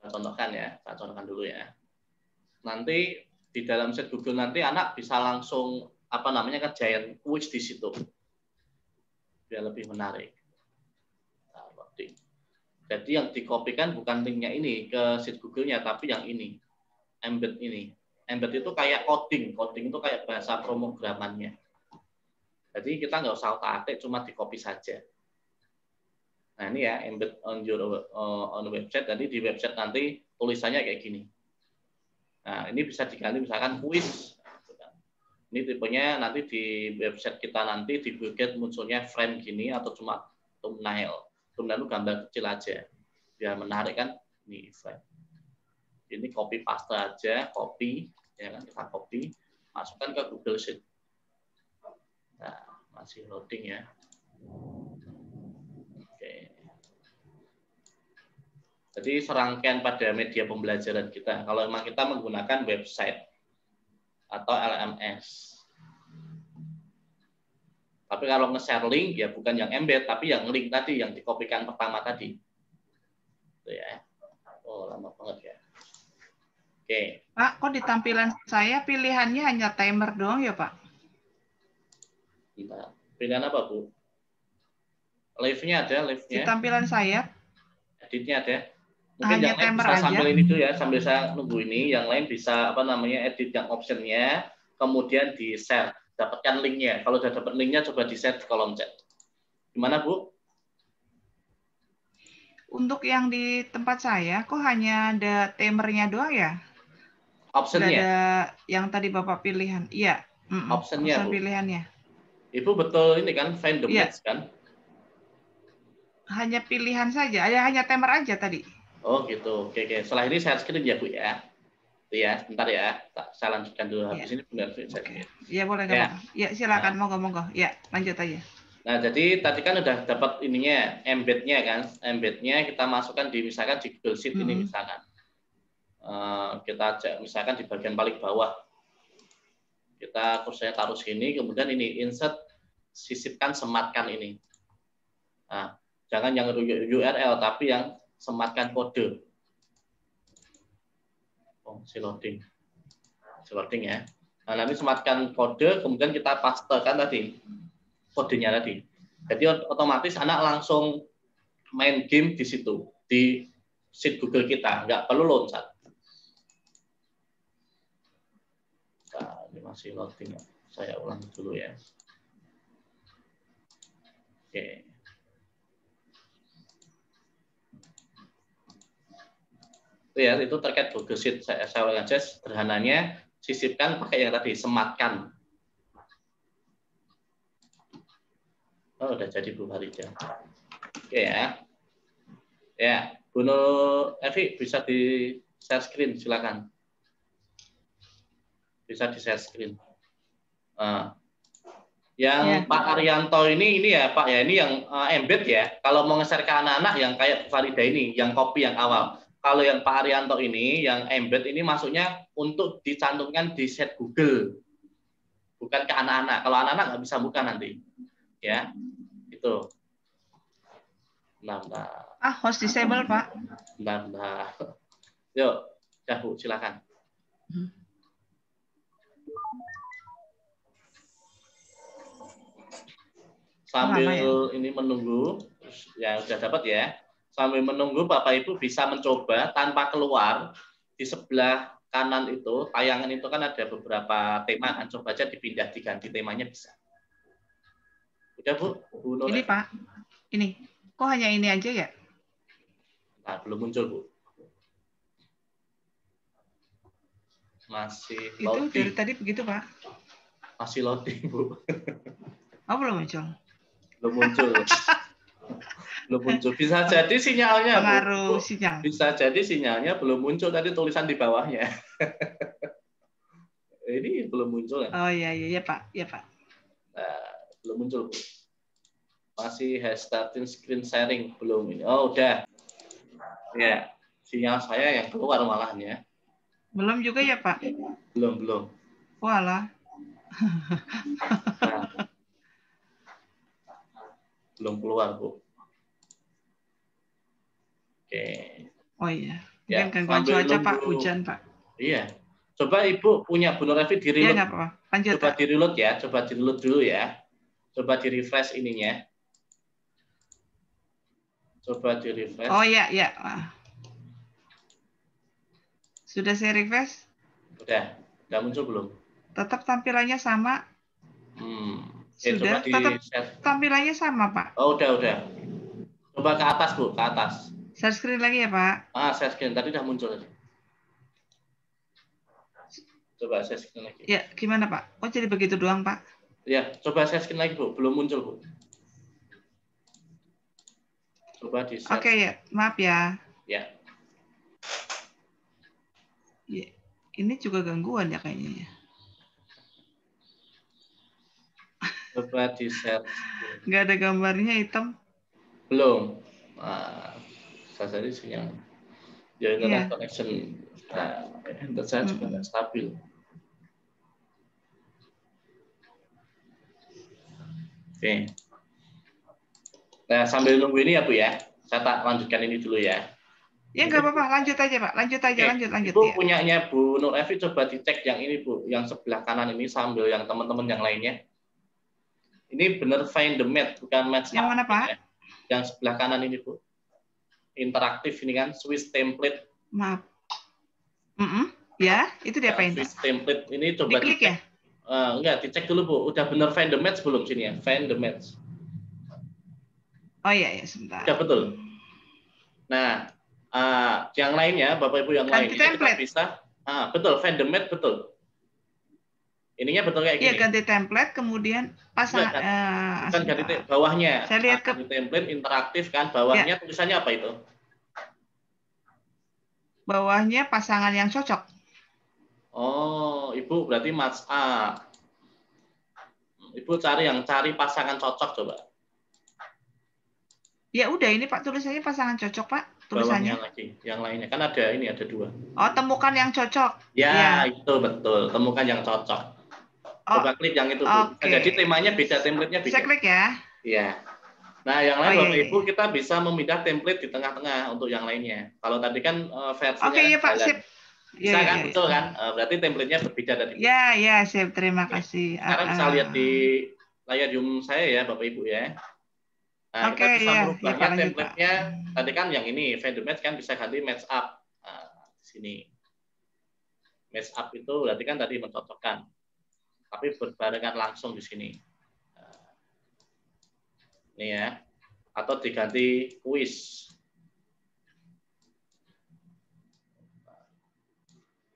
Saya contohkan dulu ya. Nanti di dalam set Google nanti anak bisa langsung apa namanya kerjain quiz di situ. Biar lebih menarik. Nah, Jadi yang dikopikan bukan linknya ini ke sheet Google-nya, tapi yang ini, embed ini. Embed itu kayak coding, coding itu kayak bahasa pemrogramannya. Jadi kita nggak usah otak-atik, cuma di copy saja. Nah ini ya, embed on your on website. Jadi di website nanti tulisannya kayak gini. Nah ini bisa diganti misalkan quiz. Ini tipenya nanti di website kita nanti di Google munculnya frame gini atau cuma thumbnail. Thumbnail itu gambar kecil aja. Biar menarik kan. Ini frame. Ini copy paste aja, copy, ya kan kita copy, masukkan ke Google Sheet. Nah, masih loading ya. Oke. Jadi serangkaian pada media pembelajaran kita. Kalau memang kita menggunakan website atau LMS. Tapi kalau nge-share link ya bukan yang embed, tapi yang link tadi yang dikopikan pertama tadi. Itu ya. Oh, lama banget ya. Oke. Pak, kok di tampilan saya pilihannya hanya timer doang ya, Pak? Bentar. Pilihan apa, Bu? Live-nya ada, Di live-nya. tampilan saya Editnya ada. Mungkin hanya yang lain timer bisa aja. sambil ini dulu ya, sambil saya nunggu ini. Yang lain bisa edit yang optionnya, kemudian di share, dapatkan linknya. Kalau sudah dapat linknya, coba di share di kolom chat. Gimana Bu? Untuk yang di tempat saya, kok hanya ada timernya doang ya? Nggak Optionnya, ada yang tadi Bapak pilihan. Iya. optionnya Option Bu. pilihannya. Ibu betul ini kan find the Iya. match kan? Hanya pilihan saja. Hanya timer aja tadi. Oh gitu. Oke, oke. Setelah ini share screen ya Bu ya. Itu ya, sebentar ya. Saya lanjutkan dulu. Habis ini benar share screen. Iya boleh nggak Ya. apa-apa. Ya silakan, monggo. Ya lanjut aja. Nah, jadi tadi kan udah dapat ininya, embed-nya kan. Embed-nya kita masukkan di misalkan di Google Sheet ini misalkan. Kita misalkan di bagian paling bawah. Kita kursornya taruh sini, kemudian ini insert, sisipkan, sematkan ini. Nah, jangan yang URL, tapi yang sematkan kode. Oh, si loading ya. Nah, nanti sematkan kode, kemudian kita pastekan tadi kodenya tadi. Jadi otomatis anak langsung main game di situ, di sheet Google kita, nggak perlu loncat. Nah, ini masih loading. Saya ulang dulu ya. Oke. Ya, itu terkait Google Sheet. Saya ulang aja sederhananya, sisipkan pakai yang tadi, sematkan. Oh, udah jadi Bu Farida. Oke ya. Ya, Bu Evi bisa di share screen, silakan. Bisa di share screen. Yang Pak Arianto ini ya Pak ya, ini yang embed ya. Kalau mau nge-share ke anak-anak yang kayak Bu Farida ini, yang copy yang awal. Kalau yang Pak Arianto ini, yang embed ini masuknya untuk dicantumkan di sheet Google. Bukan ke anak-anak. Kalau anak-anak nggak bisa buka nanti. Ya, itu. Nah. Host disable, Pak. Nah. Yuk, ya Bu, silakan. Sambil ini menunggu, ya sudah dapat ya. Sambil menunggu Bapak Ibu bisa mencoba tanpa keluar di sebelah kanan itu, tayangan itu kan ada beberapa tema kan, coba aja dipindah diganti temanya bisa. Udah Bu, Ini Pak, ini kok hanya ini aja ya? Nah, belum muncul Bu. Masih loading. Itu dari tadi begitu Pak. Masih loading Bu. Oh belum muncul. Belum muncul. Belum muncul. Bisa jadi sinyalnya pengaruh Bu. sinyal. Bisa jadi sinyalnya belum muncul tadi tulisan di bawahnya. Ini belum muncul. Oh iya Pak, ya Pak. Nah, belum muncul Bu. Masih starting screen sharing belum ini. Oh udah. Ya, sinyal saya yang keluar malahan ya. Belum juga ya Pak? Belum. Walah. Nah, belum keluar Bu. Oke. Oh iya. Ya, Mungkin gangguan cuaca Pak, hujan Pak. Iya. Coba Ibu punya Bu Nur Evi di reload. Iya nggak apa-apa. Lanjut. Coba di reload ya, coba di reload dulu ya. Coba di refresh ininya. Coba di refresh. Oh ya, ya. Sudah saya refresh. Udah muncul belum? Tetap tampilannya sama. Coba Sudah, di tetap share. tampilannya sama, Pak. Oh, udah. Coba ke atas, Bu, ke atas. Share screen lagi ya, Pak. Share screen tadi udah muncul. Coba share screen lagi. Ya, gimana, Pak? Oh, jadi begitu doang, Pak? Ya, coba share screen lagi, Bu. Belum muncul, Bu. Coba di share. Oke, ya. Maaf ya. Ya. Ya. Ini juga gangguan ya kayaknya ya. Coba di share. Nggak ada gambarnya, hitam. Belum. Saya tadi sinyal. Ya, internet Iya. connection. Internet saya juga nggak stabil. Oke. Nah, sambil nunggu ini ya, Bu ya. Saya tak lanjutkan ini dulu ya. Ya, nggak apa-apa. Lanjut aja, Pak. Lanjut. Ibu Ya. punyanya Bu Nur Evi coba dicek yang ini, Bu. Yang sebelah kanan ini sambil yang teman-teman yang lainnya. Ini benar find the match, bukan match. Yang mana, Pak? Ya. Yang sebelah kanan ini, Bu. Interaktif ini kan, Swiss template. Maaf. Ya, itu diapain, Swiss Pak? template ini coba Diklik dicek. ya? Enggak, dicek dulu, Bu. Udah benar find the match belum sini ya? Find the match. Oh iya, sebentar. Udah betul. Nah, yang lainnya, Bapak Ibu yang Ganti lainnya template. kita bisa, betul, find the match betul. Ininya betul kayak gini. Iya, ganti template, kemudian pasang. Bukan ganti bawahnya. Saya lihat ganti template interaktif kan, bawahnya tulisannya apa itu? Bawahnya pasangan yang cocok. Oh, Ibu berarti match up. Ibu cari pasangan cocok coba. Ya udah, ini Pak tulisannya pasangan cocok, Pak. Tulisannya. Bawahnya lagi, yang lainnya kan ada ini ada 2. Oh, temukan yang cocok. Ya. Itu betul, temukan yang cocok. Coba klik yang itu, Bu. Okay. Jadi temanya beda, template-nya beda. Saya klik ya. Iya. Nah, yang lain Bapak iya. Ibu kita bisa memindah template di tengah-tengah untuk yang lainnya. Kalau tadi kan versinya Oke, ya Pak, sip. Bisa kan, betul kan? Berarti template-nya berbeda dari. Ya, sip. Terima kasih. Sekarang bisa lihat di layar Zoom saya ya, Bapak Ibu ya. Nah, Oke, kita bisa ya. merubahnya Ya, template-nya. Tadi kan yang ini, find the match kan bisa ganti match up. Di sini. Match up itu berarti kan tadi mencocokkan. Tapi berbarengan langsung di sini. Ini ya. Atau diganti quiz.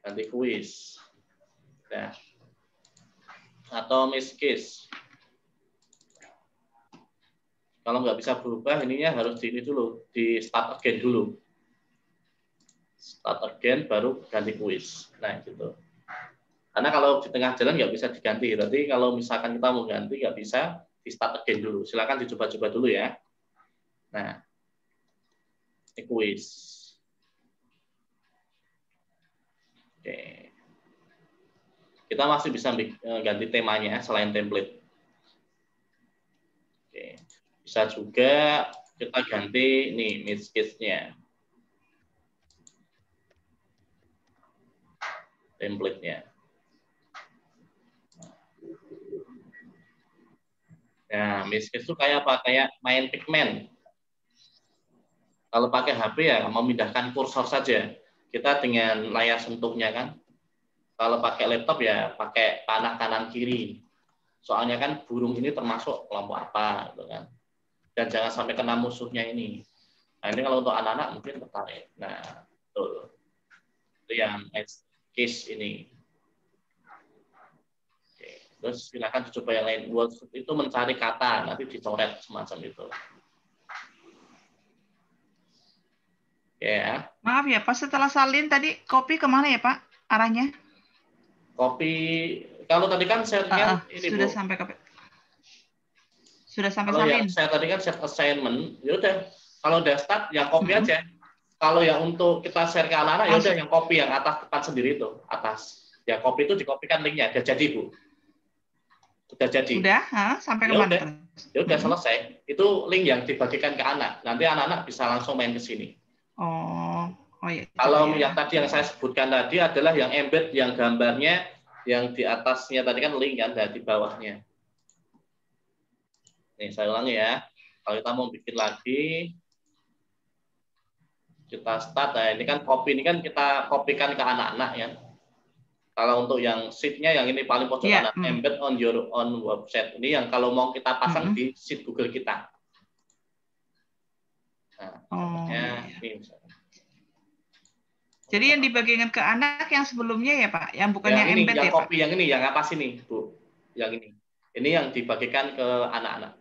Ganti quiz. Nah. Atau miss case. Kalau nggak bisa berubah, ininya harus di ini dulu, di start again dulu. Start again, baru ganti quiz. Nah, gitu. Karena kalau di tengah jalan nggak bisa diganti. Berarti kalau misalkan kita mau ganti, nggak bisa, di start again dulu. Silakan dicoba-coba dulu ya. Nah, ini quiz. Oke. Kita masih bisa ganti temanya selain template. Oke. Bisa juga kita ganti nih match case-nya. Template-nya. Nah, match case itu kayak apa? Kayak main Pikmin. Kalau pakai HP ya memindahkan kursor saja. Kita dengan layar sentuhnya kan. Kalau pakai laptop ya pakai panah kanan kiri. Soalnya kan burung ini termasuk kelompok apa, gitu kan. Dan jangan sampai kena musuhnya ini. Nah, ini kalau untuk anak-anak mungkin tertarik. Nah, betul. Itu yang case ini. Oke. Terus silakan dicoba yang lain. Word itu mencari kata, nanti dicoret semacam itu. Ya. Maaf ya, Pak. Setelah salin tadi copy kemana ya, Pak? Arahnya? Copy. Kalau tadi kan share-nya ini sudah Bu. sampai Kalau salin. yang saya tadi kan set assignment, ya udah. Kalau udah start, yang copy aja. Kalau yang untuk kita share ke anak-anak, ya udah yang copy yang atas tekan sendiri itu atas. Ya copy itu dikopikan linknya, udah jadi Bu. Udah jadi. Udah, sampai kemana? Ya udah selesai. Itu link yang dibagikan ke anak. Nanti anak-anak bisa langsung main ke sini. Oh ya. Kalau yang tadi yang saya sebutkan tadi adalah yang embed, yang gambarnya, yang di atasnya tadi kan link kan, di bawahnya. Nih saya ulangi ya. Kalau kita mau bikin lagi, Kita start. Nah, ini kan copy ini kan kita kopikan ke anak-anak ya. Kalau untuk yang sheet-nya yang ini paling pojok kanan, embed on your own website. Ini yang kalau mau kita pasang di sheet Google kita. Nah, ini misalnya. Jadi yang dibagikan ke anak yang sebelumnya ya Pak, yang bukan yang ini, embed yang ya copy, Pak? yang ini, yang apa sih nih Bu? Yang ini. Ini yang dibagikan ke anak-anak.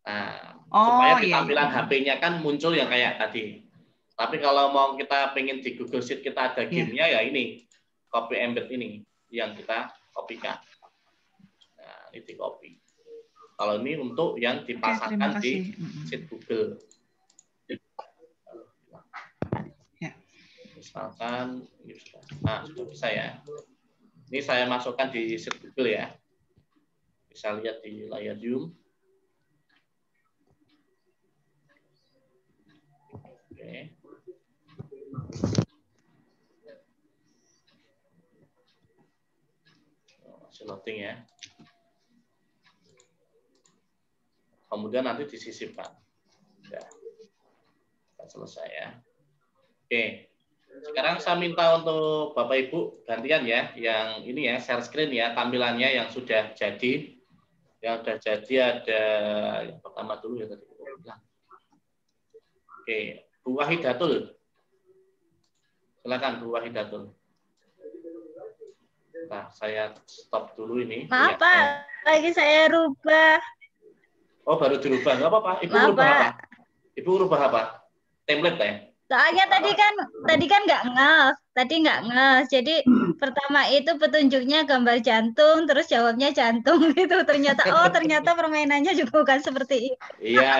Nah, supaya di tampilan HP-nya kan muncul yang kayak tadi. Tapi kalau mau kita pengen di Google Sheet kita ada game-nya ya ini. Copy embed ini yang kita kopikan. Nah, ini di copy. Kalau ini untuk yang dipasangkan di sheet Google. Ya. Misalkan, nah sudah bisa ya. Ini saya masukkan di sheet Google ya. Bisa lihat di layar Zoom. Oke. Masih loading ya. Kemudian nanti disisipkan. Sudah. Selesai ya. Oke. Sekarang saya minta untuk Bapak Ibu gantian ya, yang ini ya, share screen ya, tampilannya yang sudah jadi. Yang sudah jadi ada yang pertama dulu ya tadi. Oke, Bu Wahidatul. Silakan Bu Wahidatul. Nah, saya stop dulu ini. Maaf Pak, lagi saya rubah. Oh, baru dirubah. Nggak apa-apa. Ibu Maaf, rubah Pak. apa? Ibu rubah apa? Template ya? Soalnya tadi kan nggak nges, Jadi pertama itu petunjuknya gambar jantung, terus jawabnya jantung gitu. Ternyata permainannya juga bukan seperti itu. Iya,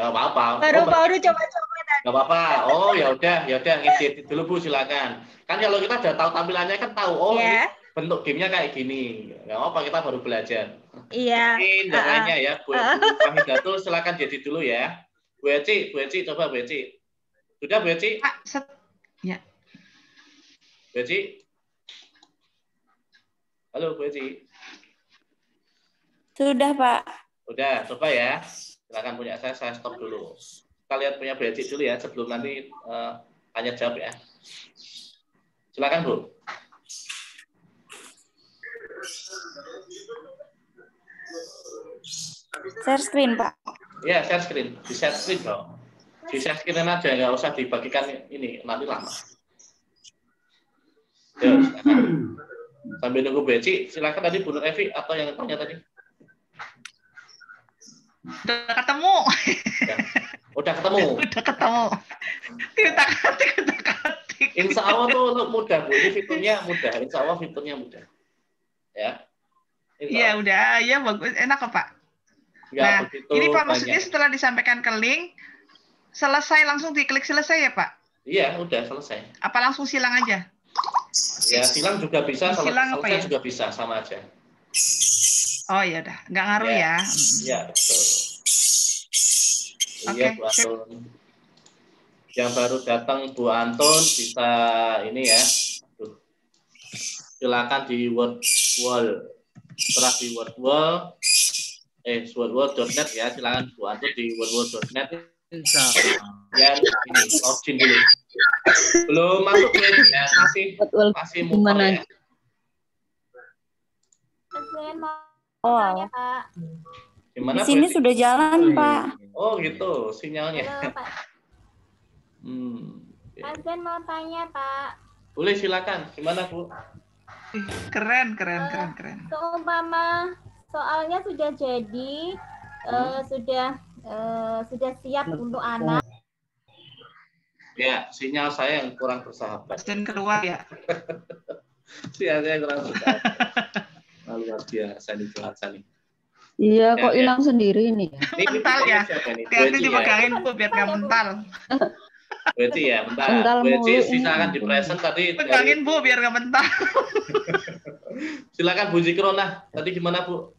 nggak apa-apa. Baru coba-coba tadi. Nggak apa-apa. Oh, ya udah, ngedit dulu Bu, silakan. Kan kalau kita udah tahu tampilannya kan tahu. Oh, Ya. ini bentuk gamenya kayak gini. Nggak apa-apa, kita baru belajar. Iya. Ini yang lainnya ya, Bu Wahidatul, silakan jadi dulu ya. Bu Eci, coba Bu Eci. Sudah Bu Eci? Ya. Bu Eci? Halo Bu Eci. Sudah Pak. Udah, coba ya. Silakan punya saya stop dulu. Kita lihat punya Bu Eci dulu ya, sebelum nanti tanya jawab ya. Silakan Bu. Share screen Pak. Iya, share screen. Di share screen dong. Di share screen aja, nggak usah dibagikan ini, nanti lama. Terus, sambil nunggu Bu Eci, silakan tadi Bu Nur Evi atau yang tanya tadi. Udah ketemu. Udah ketemu. Kita-katik. Insya Allah tuh mudah Bu, ini fiturnya mudah. Insya Allah fiturnya mudah. Ya. Iya udah, ya bagus, enak kok Pak. Nah, ini Pak maksudnya setelah disampaikan ke link, selesai langsung diklik selesai ya Pak? Iya, udah selesai. Apa langsung silang aja? Ya, silang juga bisa, selesai ya? juga bisa, sama aja. Oh ya udah, nggak ngaruh ya? Iya, betul. Oke, Iya, Bu Anton. Yang baru datang Bu Anton bisa ini ya. Silakan di WordWall. Setelah di WordWall, wordwall.net ya, silakan Bu Anton di wordwall.net. Ya, ini login dulu. Belum masuk ya, masih muter ya. Tanya, Pak. Gimana, Di sini sudah jalan Pak. Oh gitu sinyalnya. Halo, Pak. Azan mau tanya Pak. Boleh silakan. Gimana Bu? Keren. Seumpama soalnya sudah jadi, sudah siap untuk anak. Ya, sinyal saya yang kurang bersahabat. Dan keluar ya. Sinyalnya kurang bersahabat. Luar biasa nih cuaca nih. Iya, kok hilang sendiri nih. Mental ya. Hati-hati dipegangin Bu biar nggak mental. Berarti ya, bentar. Berarti silakan di present tadi. Pegangin Bu biar nggak mental. Silakan Bu Zikrona. Tadi gimana Bu?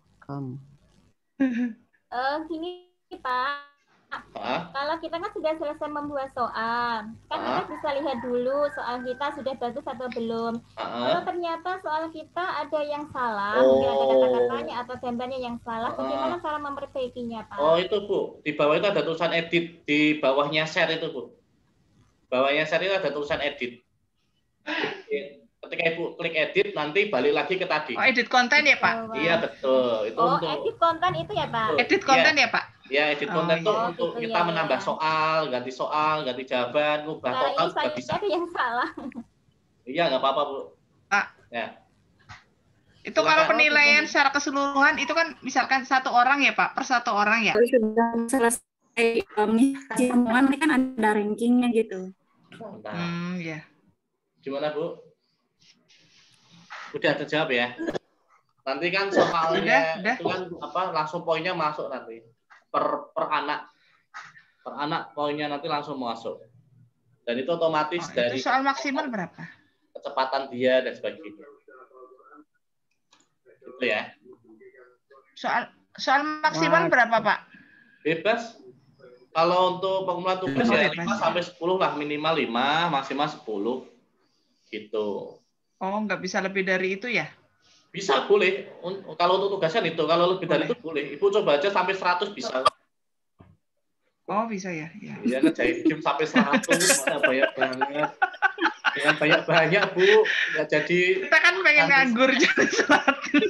Gini Pak. Kalau kita kan sudah selesai membuat soal, kan kita bisa lihat dulu soal kita sudah bagus atau belum. Kalau ternyata soal kita ada yang salah, mungkin ada kata-katanya atau gambarnya yang salah, bagaimana cara memperbaikinya, Pak? Oh itu Bu, di bawah itu ada tulisan edit, di bawahnya share itu Bu. bawahnya share itu ada tulisan edit. Ketika Ibu klik edit, nanti balik lagi ke tadi. Oh, edit konten ya, Pak? Iya, betul. Itu untuk edit konten itu ya, Pak? Edit konten ya, Pak? Ya, edit konten itu untuk gitu, kita ya, menambah soal, ganti jawaban, ngubah total juga bisa. Ada yang salah. Iya, nggak apa-apa, Bu. Pak. Ya. Itu kalau penilaian secara keseluruhan itu kan misalkan satu orang ya, Pak? Per satu orang ya? Sudah selesai mengisi omongan, ini kan ada rankingnya gitu. Ya. Gimana, Bu? Udah terjawab ya? Nanti kan soalnya udah. itu kan langsung poinnya masuk nanti. Per anak poinnya nanti langsung masuk. Dan itu otomatis dari itu soal maksimal berapa? Kecepatan dia dan sebagainya. Gitu ya. Soal maksimal berapa, Pak? Bebas. Kalau untuk pengumpulan tugas ya 5 sampai 10 lah, minimal 5, maksimal 10. Gitu. Oh, nggak bisa lebih dari itu ya? Bisa, boleh. Kalau untuk tugasan itu, kalau lebih dari itu boleh. Ibu coba aja sampai 100 bisa. Oh, bisa ya? Iya, ngerjain game sampai 100, mana banyak banget. Yang banyak-banyak, Bu. Nggak jadi... Kita kan pengen nganggur jadi 100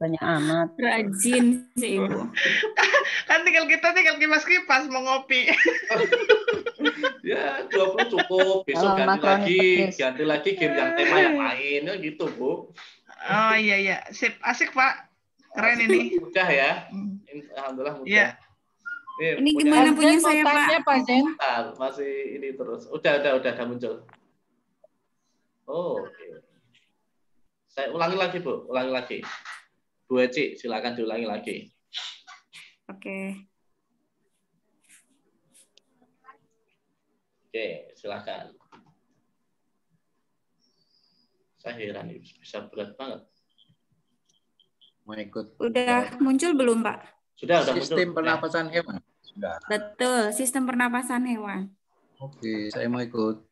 banyak amat. Rajin sih, Ibu. Kan tinggal kipas-kipas mau ngopi. Ya, 20 cukup. Besok ganti lagi game yang tema yang lain, gitu, Bu. Oh iya. Sip, asik, Pak. Keren ini. Mudah ya. Alhamdulillah mudah. Iya. Ini gimana punya saya, Pak? Bentar, masih ini terus. Udah muncul. Oh, oke. Saya ulangi lagi, Bu. Ulangi lagi. Bu Eci, silakan diulangi lagi. Oke. Oke, silakan. Saya heran ini bisa berat banget. Mau ikut. Udah muncul belum, Pak? Sudah Sistem muncul. pernapasan hewan. Sudah. Betul, sistem pernapasan hewan. Oke, saya mau ikut.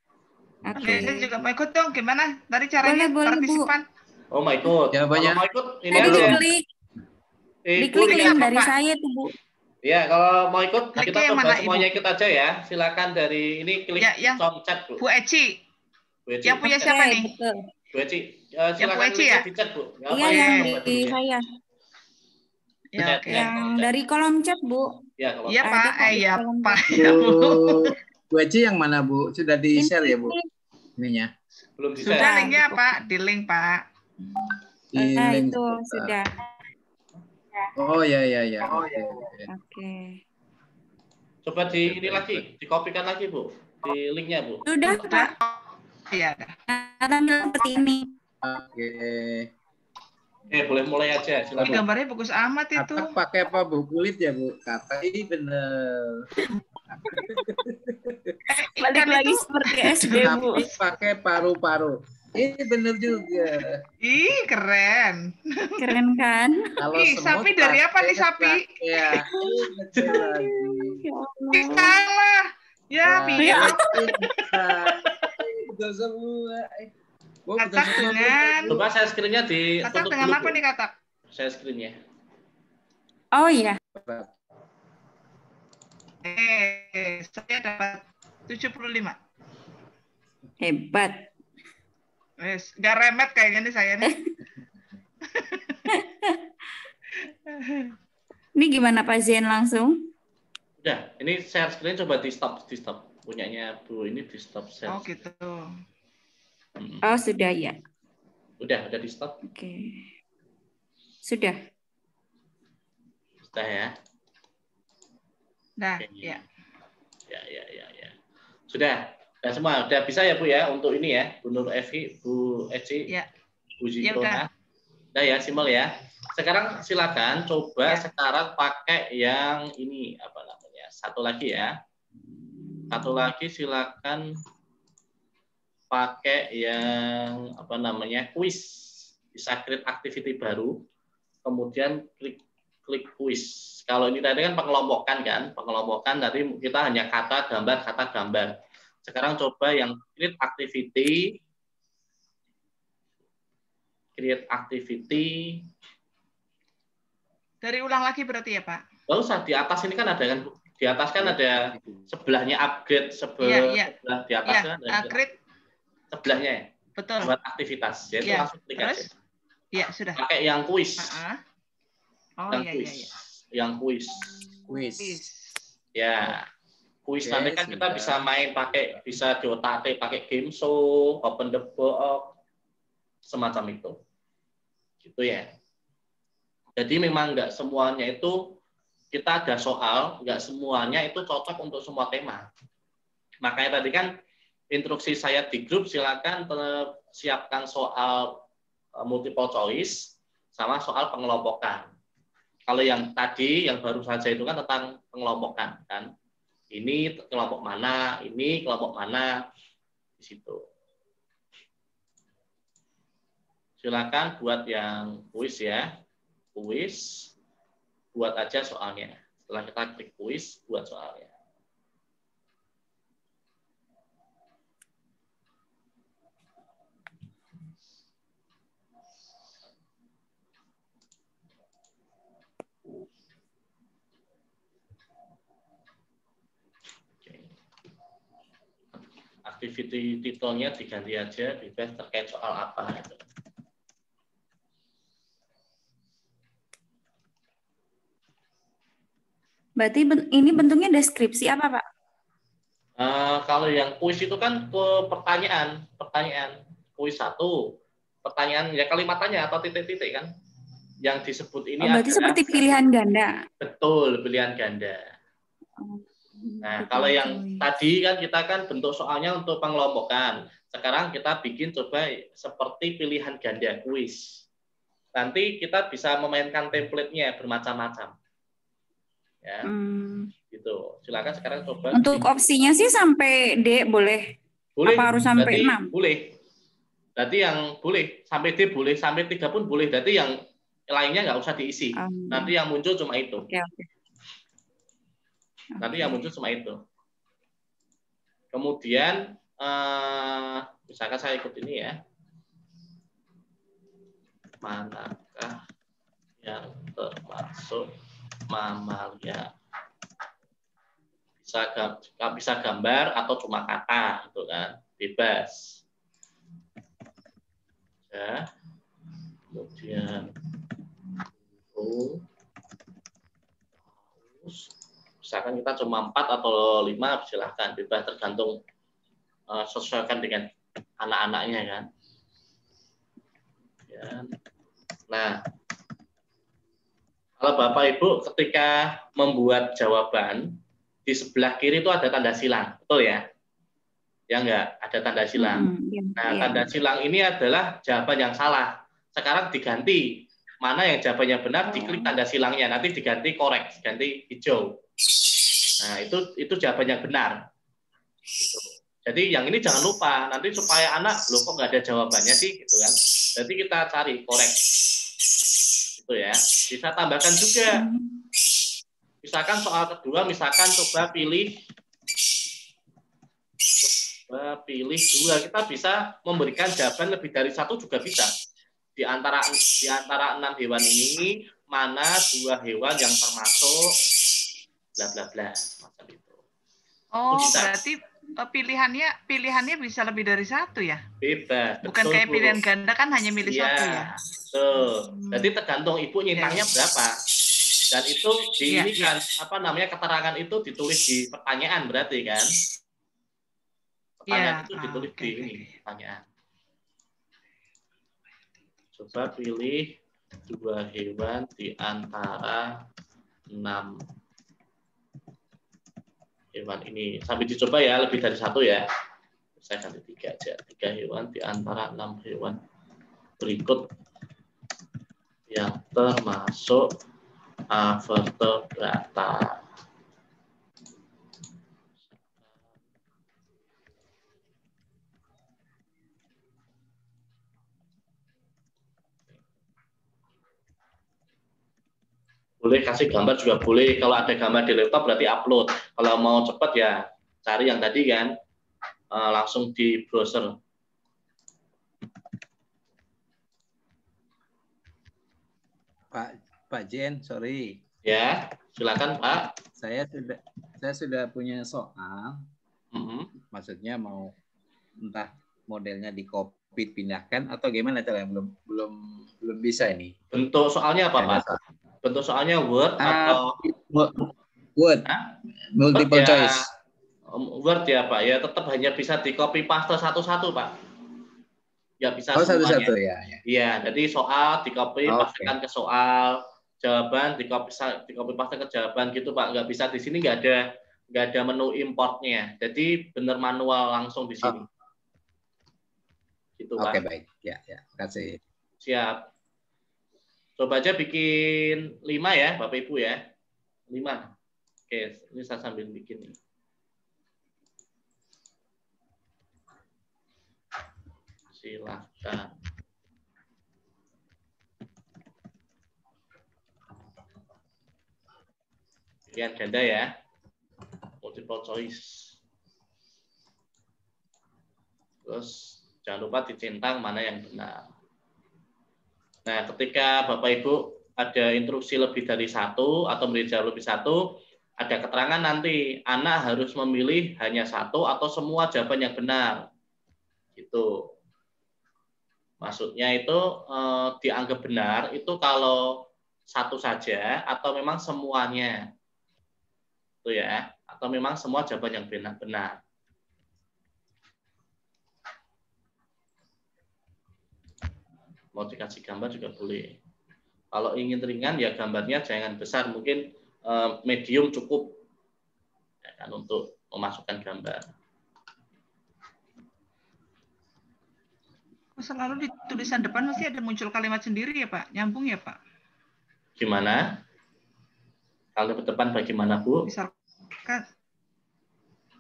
Oke. Saya juga mau ikut dong. Gimana? Tadi caranya Boleh, Bu. partisipan? Oh, mau ikut. Jawabannya. Kalau mau ikut, ini Tadi dulu. diklik link dari saya tuh, Bu. Ya, kalau mau ikut, Kliknya kita yang coba mana, semuanya ikut aja ya. Silakan dari ini klik song chat, Bu. Bu Eci. Bu Eci. Yang punya siapa nih? Betul. Bu Eci, yang Bu silakan Eci klik ya? di chat, Bu. Iya, yang di saya. Ya, oke. Yang dari kolom chat, Bu. Ya, kalau Iya, Pak. Iya, Pak. Bu Eci yang mana, Bu? Sudah di-share ya, Bu? Ininya. belum di-share. Sudah linknya, Pak. Di link, Pak. Nah, itu sudah. Oh, ya. Oke. Coba di ini lagi, dikopikan lagi, Bu. Di linknya, Bu. Sudah, Pak. Iya. Tampil seperti ini. Oke. Boleh mulai aja, Ini silakan. gambarnya bagus amat itu. Katak pakai apa, Bu? Kulit ya, Bu? Kata ini bener. Balik lagi seperti SD, Bu. Sapi pakai paru-paru. Ini bener juga. Ih, keren. Keren kan? Kalau Ih, sapi dari apa nih sapi? Ya, betul lagi. Ih, salah. Ya, biar. Betul semua. Katak dengan... Coba saya screen-nya Katak ditutup dengan dulu, apa Bu. nih, Katak? Saya screen-nya. Oh iya. Saya dapat 75. Hebat. Wes, nggak remet kayaknya nih saya nih. Ini gimana Pak Zen langsung? Udah, ini share screen coba di stop. Punyanya Bu ini di stop share. Oh gitu. Oh sudah ya. Udah di stop. Oke. Sudah. Sudah ya. Nah, Oke. ya. Ya. Sudah semua. Udah bisa ya Bu ya untuk ini ya. Bu Nur Evi, Bu Eci, Ya. Bu Ya, Zikrona. Udah ya, simpel ya. Sekarang silakan coba sekarang pakai yang ini apa namanya? Satu lagi ya. Satu lagi silakan pakai yang apa namanya? Kuis. Bisa create activity baru. Kemudian klik kuis. Kalau ini tadi kan pengelompokan kan? Pengelompokan tadi kita hanya kata gambar. Sekarang coba yang create activity. Dari ulang lagi berarti ya, Pak? Nggak usah, di atas ini kan ada kan, Bu? Di atas kan ada sebelahnya upgrade, sebelah di atas kan ada upgrade. Sebelahnya ya. Betul. Buat aktivitas. Jadi langsung klik aja. Iya, sudah. Pakai yang kuis. Oh yang iya, kuis. iya. Yang kuis. Ya. Kuis nanti kan kita bisa main pakai, bisa diotak-atik pakai game show, open the box, semacam itu. Gitu ya. Jadi memang nggak semuanya itu kita ada soal, nggak semuanya itu cocok untuk semua tema. Makanya tadi kan instruksi saya di grup, silakan siapkan soal multiple choice sama soal pengelompokan. Kalau yang tadi, yang baru saja itu kan tentang pengelompokan, kan? Ini kelompok mana, ini kelompok mana, di situ. Silakan buat yang kuis ya, kuis, buat aja soalnya. Setelah kita klik kuis, buat soalnya. Activity titelnya diganti aja, bebas terkait soal apa gitu. Berarti ini bentuknya deskripsi apa, Pak? Kalau yang kuis itu kan ke pertanyaan, kuis 1, pertanyaan ya kalimatannya atau titik-titik kan. Yang disebut ini berarti seperti pilihan ganda. Betul, pilihan ganda. Nah, kalau yang tadi kan kita kan bentuk soalnya untuk pengelompokan. Sekarang kita bikin coba seperti pilihan ganda kuis. Nanti kita bisa memainkan template-nya bermacam-macam. Ya. Gitu. Silakan sekarang coba. Untuk opsinya sih sampai D boleh. Boleh. Apa harus sampai 6? Boleh. Berarti yang boleh sampai D boleh, sampai 3 pun boleh. Berarti yang lainnya nggak usah diisi. Nanti yang muncul cuma itu. Okay. Nanti yang muncul cuma itu. Kemudian, misalkan saya ikut ini ya. Manakah yang termasuk mamalia? Bisa gambar atau cuma kata, gitu kan? Bebas. Ya. Kemudian, misalkan kita cuma 4 atau 5, silahkan bebas, tergantung sesuaikan dengan anak-anaknya kan. Ya. Nah, kalau Bapak Ibu ketika membuat jawaban di sebelah kiri itu ada tanda silang, betul ya? Ya enggak, ada tanda silang. Tanda silang ini adalah jawaban yang salah. Sekarang diganti, mana yang jawabannya benar, diklik tanda silangnya, nanti diganti korek, diganti hijau. Nah, itu jawaban yang benar. Gitu. Jadi yang ini jangan lupa, nanti supaya anak, loh kok nggak ada jawabannya sih, gitu kan. Jadi kita cari korek. Gitu ya. Bisa tambahkan juga. Misalkan soal kedua, misalkan coba pilih 2, kita bisa memberikan jawaban lebih dari 1 juga bisa. Di antara 6 hewan ini, mana 2 hewan yang termasuk bla bla bla macam itu. Oh, itu berarti pilihannya bisa lebih dari 1 ya? Bebas. Bukan betul, kayak pilihan ganda kan hanya milih 1 ya? Betul. Jadi tergantung ibu nyintangnya berapa. Dan itu ini kan keterangan itu ditulis di pertanyaan berarti kan? Pertanyaan itu ditulis di ini pertanyaan. Coba pilih 2 hewan di antara 6 hewan ini. Sampai dicoba ya, lebih dari 1 ya. Saya ganti 3 aja. 3 hewan di antara 6 hewan berikut yang termasuk vertebrata. Boleh kasih gambar juga boleh. Kalau ada gambar di laptop berarti upload. Kalau mau cepat ya cari yang tadi kan, langsung di browser. Pak Jen, sorry. Ya, silakan Pak. Saya sudah Saya sudah punya soal. Maksudnya mau entah modelnya di copy pindahkan atau gimana cara belum bisa ini. Bentuk soalnya apa, Pak? Bentuk soalnya Word atau Word. Multiple Word choice. Word ya, Pak. Ya tetap hanya bisa di copy paste satu-satu, Pak. Ya bisa semuanya. Satu ya. Iya, jadi soal di copy pastekan ke soal, jawaban di copy paste ke jawaban gitu, Pak. Nggak bisa di sini, nggak ada menu importnya. Jadi benar manual langsung di sini. Gitu, Pak. Oke, baik. Ya, terima kasih. Siap. Coba aja bikin 5 ya, Bapak Ibu ya. 5. Oke, ini saya sambil bikin nih. Silakan. Pilihan ganda ya. Multiple choice. Terus jangan lupa dicentang mana yang benar. Nah, ketika Bapak Ibu ada instruksi lebih dari satu atau menjawab lebih satu, ada keterangan nanti anak harus memilih hanya satu atau semua jawaban yang benar. Gitu. Maksudnya itu dianggap benar itu kalau satu saja atau memang semuanya. Itu ya, atau memang semua jawaban yang benar. Mau dikasih gambar juga boleh. Kalau ingin ringan ya gambarnya jangan besar, mungkin medium cukup ya kan, untuk memasukkan gambar. Selalu di tulisan depan mesti ada muncul kalimat sendiri ya Pak? Nyambung ya Pak? Gimana? Kalimat depan bagaimana Bu?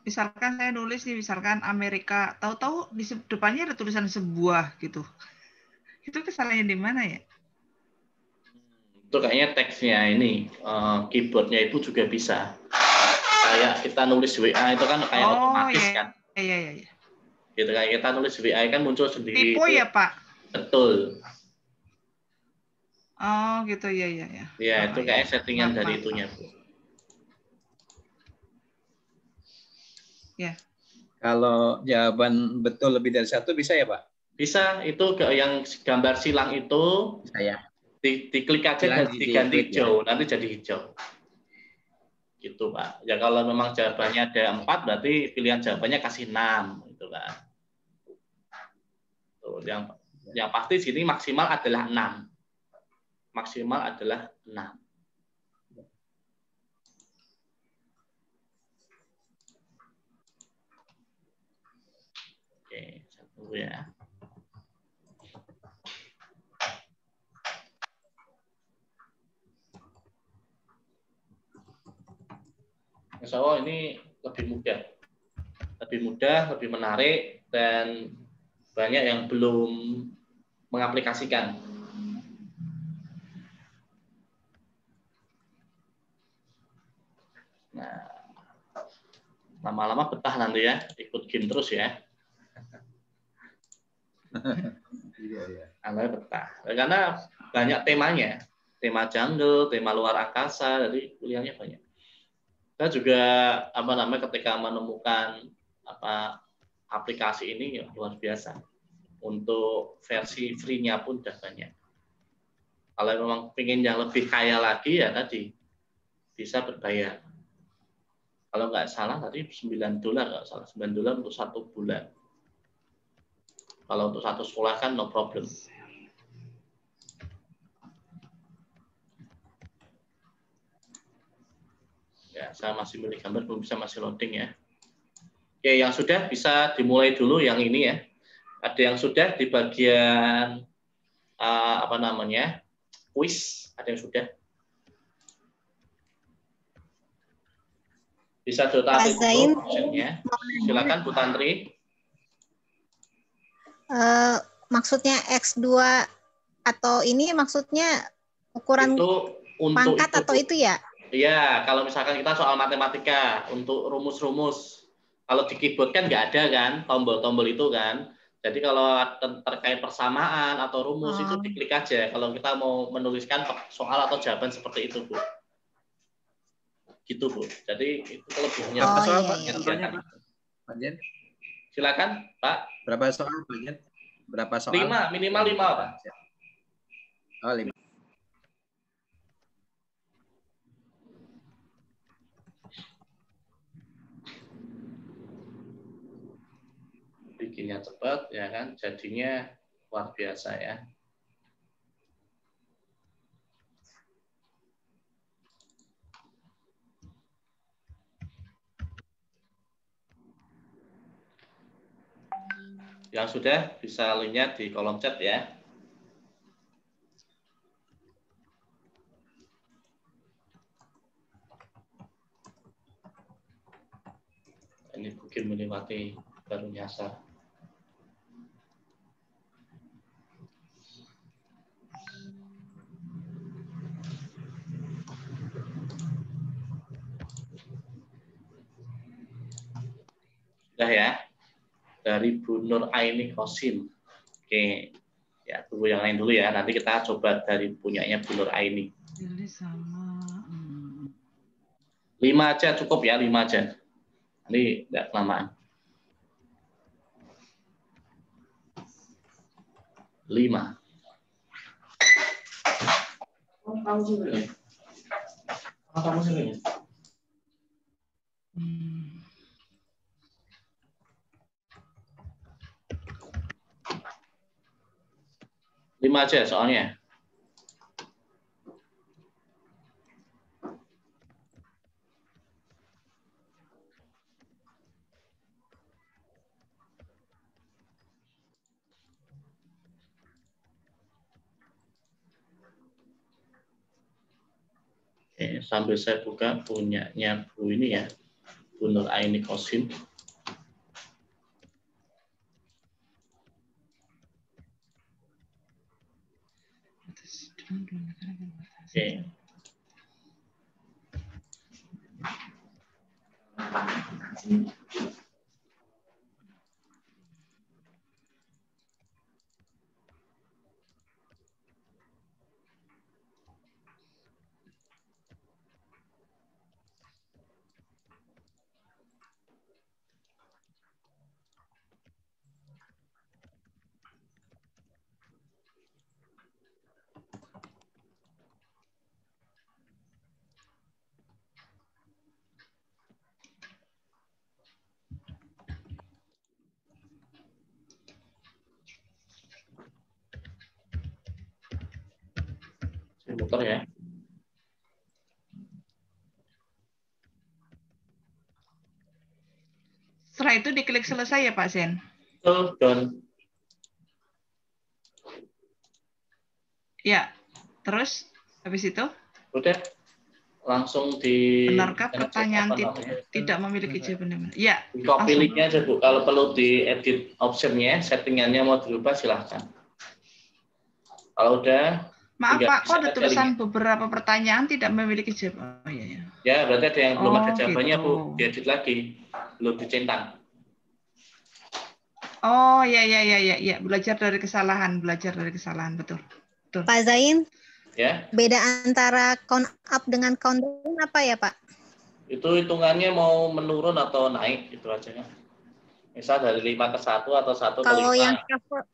Misalkan saya nulis nih, misalkan Amerika, tahu-tahu di depannya ada tulisan sebuah gitu. Itu kesalahannya di mana ya? Itu kayaknya teksnya ini, keyboardnya itu juga bisa. Kayak kita nulis WA itu kan kayak otomatis kan. Iya. Gitu kayak kita nulis WA kan muncul sendiri. Tipe ya Pak? Betul. Oh gitu, iya. Ya, itu kayak settingan dari itunya Bu. Ya. Kalau jawaban betul lebih dari satu bisa ya Pak? Bisa, itu yang gambar silang itu saya diklik aja dan diganti hijau, nanti jadi hijau. Gitu Pak. Ya kalau memang jawabannya ada 4, berarti pilihan jawabannya kasih 6, gitu kan. Tuh, yang pasti sini maksimal adalah 6. Maksimal adalah 6. Oke, saya tunggu ya. Insya Allah ini lebih mudah, lebih menarik, dan banyak yang belum mengaplikasikan. Nah, lama-lama betah nanti ya, ikut game terus ya. Iya. Betah. Karena banyak temanya, tema jungle, tema luar angkasa, jadi kuliahnya banyak. Saya juga ketika menemukan aplikasi ini ya, luar biasa. Untuk versi free-nya pun udah banyak. Kalau memang pengen yang lebih kaya lagi ya tadi bisa berbayar. Kalau nggak salah tadi $9 nggak salah, $9 untuk 1 bulan. Kalau untuk satu sekolah kan no problem. Ya, saya masih milih gambar, belum bisa, masih loading ya. Oke, yang sudah bisa dimulai dulu yang ini ya. Ada yang sudah di bagian quiz, ada yang sudah. Bisa ditarik dulu optionnya. Silakan Bu Tantri. Maksudnya X2 atau ini maksudnya ukuran itu pangkat atau itu ya? Iya, kalau misalkan kita soal matematika untuk rumus-rumus, kalau di keyboard kan nggak ada kan tombol-tombol itu kan. Jadi kalau terkait persamaan atau rumus itu diklik aja. Kalau kita mau menuliskan soal atau jawaban seperti itu, Bu. Gitu Bu. Jadi itu kelebihannya. Berapa soal iya, Pak? iya. Contohnya Pak. Pak Jen. Silakan Pak. Berapa soal Pak Jen? Berapa soal? 5, minimal 5 Pak. Oh 5. Bikinnya cepat ya kan, jadinya luar biasa ya. Yang sudah bisa lihat di kolom chat ya. Ini mungkin melewati baru nyasar. Sudah ya. Dari Bu Nur Aini Kosim. Oke, ya tunggu yang lain dulu ya. Nanti kita coba dari punyanya Bu Nur Aini. Ini sama. 5 aja cukup ya, 5 aja. Nanti nggak kelamaan. 5. Kamu sini. Kamu sini. 5 aja soalnya. Oke, sambil saya buka punyanya Bu ini ya, Bu Nur Aini Kosim. Oke. Muter ya. Setelah itu diklik selesai ya Pak Zen? Betul, Don. Ya, terus habis itu? Udah, langsung di... Benarkah pertanyaan tidak memiliki jawaban? Ya. Copy linknya aja Bu. Kalau perlu diedit optionnya, settingannya mau dirubah silahkan. Kalau udah... Maaf Pak, kok ada tulisan beberapa pertanyaan tidak memiliki jawaban? Oh, iya, iya. Ya, berarti ada yang belum ada jawabannya gitu. Bu. Diedit lagi. Belum dicentang. Oh, ya. Belajar dari kesalahan. Betul. Pak Zain, ya. Beda antara count up dengan count down apa ya Pak? Itu hitungannya mau menurun atau naik, itu aja ya. Misal dari 5 ke 1 atau 1 ke 5. Kalau yang shuffle,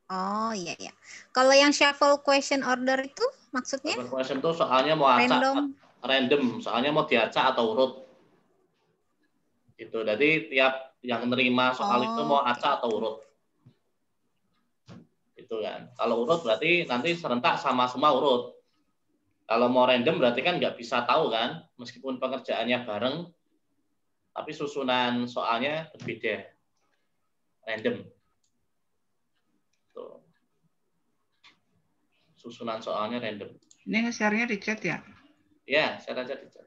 oh iya. Kalau yang shuffle question order itu maksudnya? Shuffle question itu soalnya mau acak, random, soalnya mau diacak atau urut. Itu. Jadi tiap yang menerima soal itu mau acak atau urut. Itu kan. Kalau urut berarti nanti serentak sama semua urut. Kalau mau random berarti kan nggak bisa tahu kan, meskipun pengerjaannya bareng, tapi susunan soalnya berbeda. Random. Tuh. Susunan soalnya random. Ini nge-share-nya di chat ya? Ya, share aja di chat.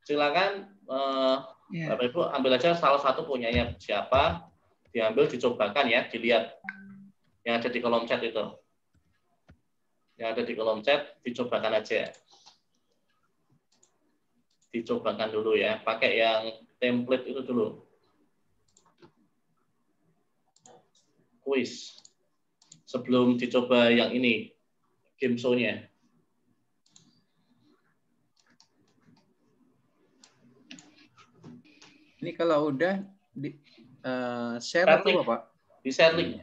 Silakan Bapak Ibu ambil aja salah satu punyanya siapa, diambil dicobakan ya, dilihat yang ada di kolom chat itu. Yang ada di kolom chat dicobakan aja. Dicobakan dulu ya, pakai yang template itu dulu. Quiz. Sebelum dicoba yang ini, game show-nya. Ini kalau udah di share atau apa, Pak? Di share link.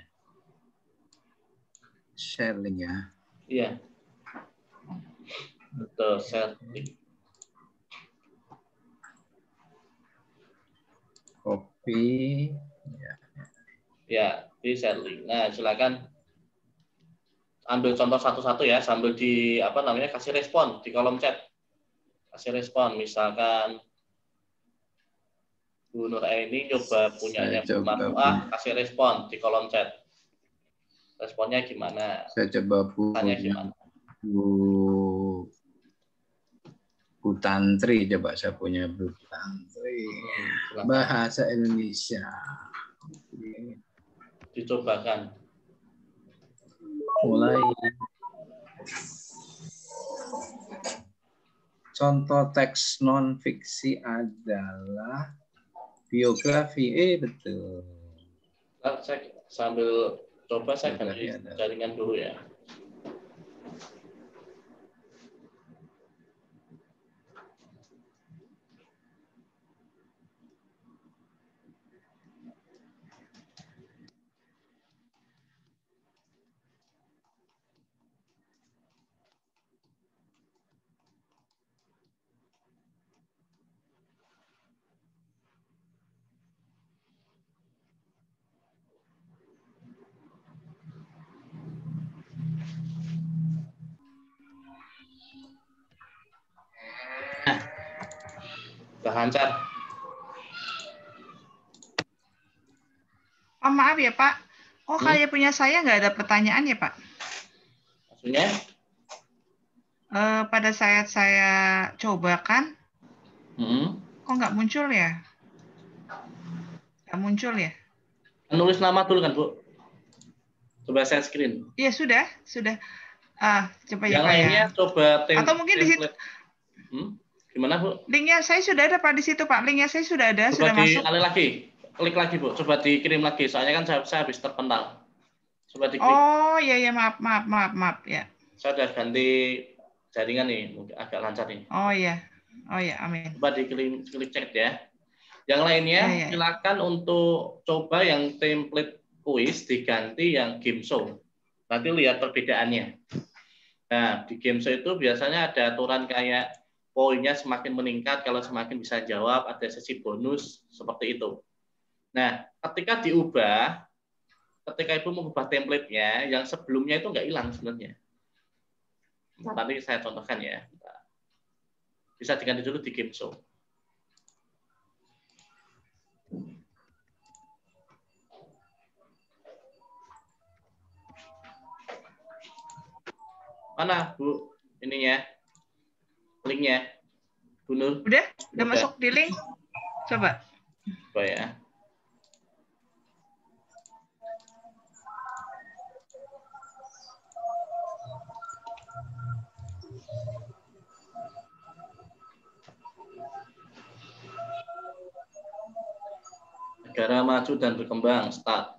Share link ya. Iya. Betul, share link. Copy. Ya, di share link. Nah, silakan ambil contoh satu-satu ya, sambil di kasih respon di kolom chat. Kasih respon, misalkan Bu Nur ini coba punyanya Bu Marfuah, kasih respon di kolom chat. Responnya gimana? Saya coba tanya gimana? Bu Tantri, coba saya punya Bu Tantri. Bahasa Indonesia. Dicobakan. Mulai. Contoh teks non fiksi adalah biografi. Betul. Saya sambil coba saya ganti jaringan dulu ya. Lancar. Oh, maaf ya Pak. Oh, kayak punya saya nggak ada pertanyaan ya Pak? Maksudnya? Pada saat saya cobakan, kok nggak muncul ya? Nggak muncul ya? Nulis nama dulu kan, Bu? Coba share screen. Iya, sudah. Coba ya Pak. Yang lainnya coba atau mungkin di situ. Gimana, Bu? Linknya saya sudah ada Pak di situ, Pak. Linknya saya sudah ada, coba sudah masuk. Klik lagi, Bu. Coba dikirim lagi. Soalnya kan saya habis terpental. Coba diklik. Oh, iya, maaf ya. Saya udah ganti jaringan nih, agak lancar nih. Oh iya, amin. Coba diklik cek ya. Yang lainnya silakan untuk coba yang template kuis diganti yang game show. Nanti lihat perbedaannya. Nah, di game show itu biasanya ada aturan kayak poinnya semakin meningkat kalau semakin bisa jawab, ada sesi bonus seperti itu. Nah, ketika Ibu mengubah template-nya, yang sebelumnya itu nggak hilang sebenarnya. Nanti saya contohkan ya. Bisa diganti dulu di game show. Mana, Bu? Ininya. Linknya. Bu Nur. Udah masuk di link. Coba ya. Negara maju dan berkembang, start.